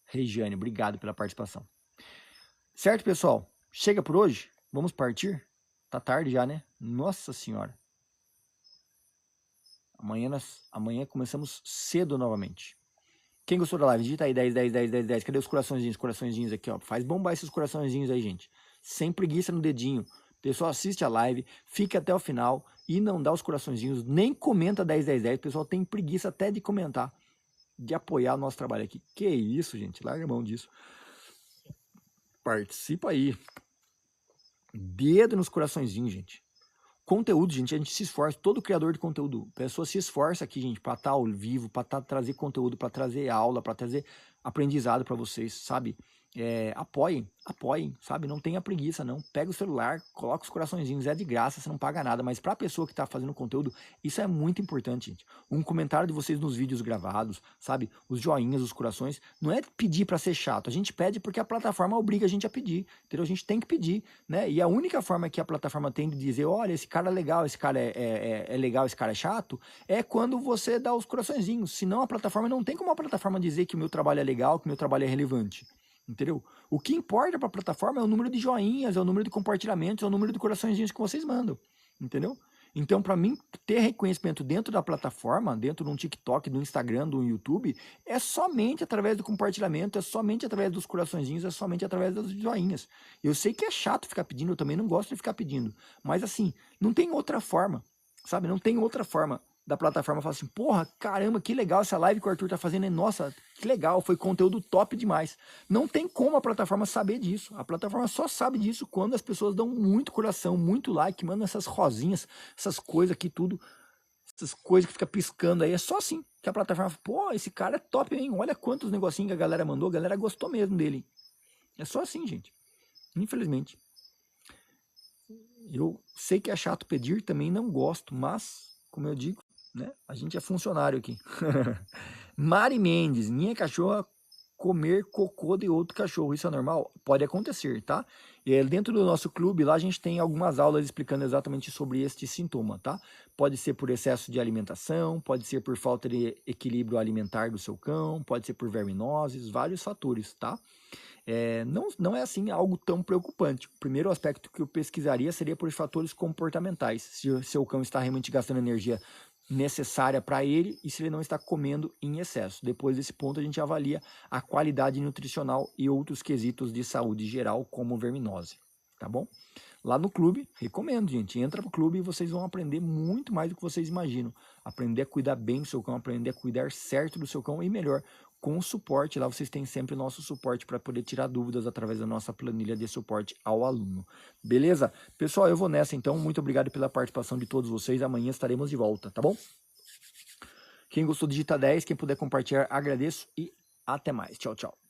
Regiane, obrigado pela participação. Certo, pessoal? Chega por hoje? Vamos partir? Tá tarde já, né? Nossa Senhora. Amanhã começamos cedo novamente. Quem gostou da live, digita aí 10, 10, 10, 10, 10. Cadê os coraçõezinhos aqui, ó? Faz bombar esses coraçõezinhos aí, gente. Sem preguiça no dedinho. O pessoal assiste a live, fica até o final e não dá os coraçõezinhos, nem comenta 10, 10, 10. O pessoal tem preguiça até de comentar, de apoiar o nosso trabalho aqui. Que isso, gente, larga a mão disso. Participa aí. Dedo nos coraçõezinhos, gente. Conteúdo, gente, a gente se esforça, todo criador de conteúdo, a pessoa se esforça aqui, gente, para estar ao vivo, para trazer conteúdo, para trazer aula, para trazer aprendizado para vocês, sabe? apoiem, sabe? Não tenha preguiça, não. Pega o celular, coloca os coraçõezinhos, é de graça, você não paga nada. Mas para a pessoa que está fazendo conteúdo, isso é muito importante, gente. Um comentário de vocês nos vídeos gravados, sabe? Os joinhas, os corações, não é pedir para ser chato. A gente pede porque a plataforma obriga a gente a pedir, entendeu? A gente tem que pedir, né? E a única forma que a plataforma tem de dizer, olha, esse cara é legal, esse cara é legal, esse cara é chato, é quando você dá os coraçõezinhos. Senão a plataforma não tem como a plataforma dizer que o meu trabalho é legal, que o meu trabalho é relevante. Entendeu? O que importa para a plataforma é o número de joinhas, é o número de compartilhamentos, é o número de coraçõezinhos que vocês mandam. Entendeu? Então, para mim, ter reconhecimento dentro da plataforma, dentro de um TikTok, do Instagram, do YouTube, é somente através do compartilhamento, é somente através dos coraçõezinhos, é somente através das joinhas. Eu sei que é chato ficar pedindo, eu também não gosto de ficar pedindo. Mas assim, não tem outra forma, sabe? Não tem outra forma da plataforma falar assim, porra, caramba, que legal essa live que o Arthur tá fazendo, nossa, que legal, foi conteúdo top demais. Não tem como a plataforma saber disso, a plataforma só sabe disso quando as pessoas dão muito coração, muito like, mandam essas rosinhas, essas coisas aqui tudo, essas coisas que fica piscando aí, é só assim que a plataforma fala, pô, esse cara é top, hein, olha quantos negocinhos que a galera mandou, a galera gostou mesmo dele. É só assim, gente, infelizmente. Eu sei que é chato pedir, também não gosto, mas, como eu digo, né? A gente é funcionário aqui. Mari Mendes, minha cachorra comer cocô de outro cachorro, isso é normal? Pode acontecer, tá? E dentro do nosso clube, lá a gente tem algumas aulas explicando exatamente sobre este sintoma, tá? Pode ser por excesso de alimentação, pode ser por falta de equilíbrio alimentar do seu cão, pode ser por verminoses, vários fatores, tá? Não é assim algo tão preocupante. O primeiro aspecto que eu pesquisaria seria por fatores comportamentais. Se o seu cão está realmente gastando energia necessária para ele e se ele não está comendo em excesso. Depois desse ponto a gente avalia a qualidade nutricional e outros quesitos de saúde geral, como verminose, tá bom? Lá no clube, recomendo, gente, entra pro clube e vocês vão aprender muito mais do que vocês imaginam. Aprender a cuidar bem do seu cão, aprender a cuidar certo do seu cão e melhor, com suporte. Lá vocês têm sempre o nosso suporte para poder tirar dúvidas através da nossa planilha de suporte ao aluno. Beleza? Pessoal, eu vou nessa então. Muito obrigado pela participação de todos vocês. Amanhã estaremos de volta, tá bom? Quem gostou, digita 10. Quem puder compartilhar, agradeço e até mais. Tchau, tchau.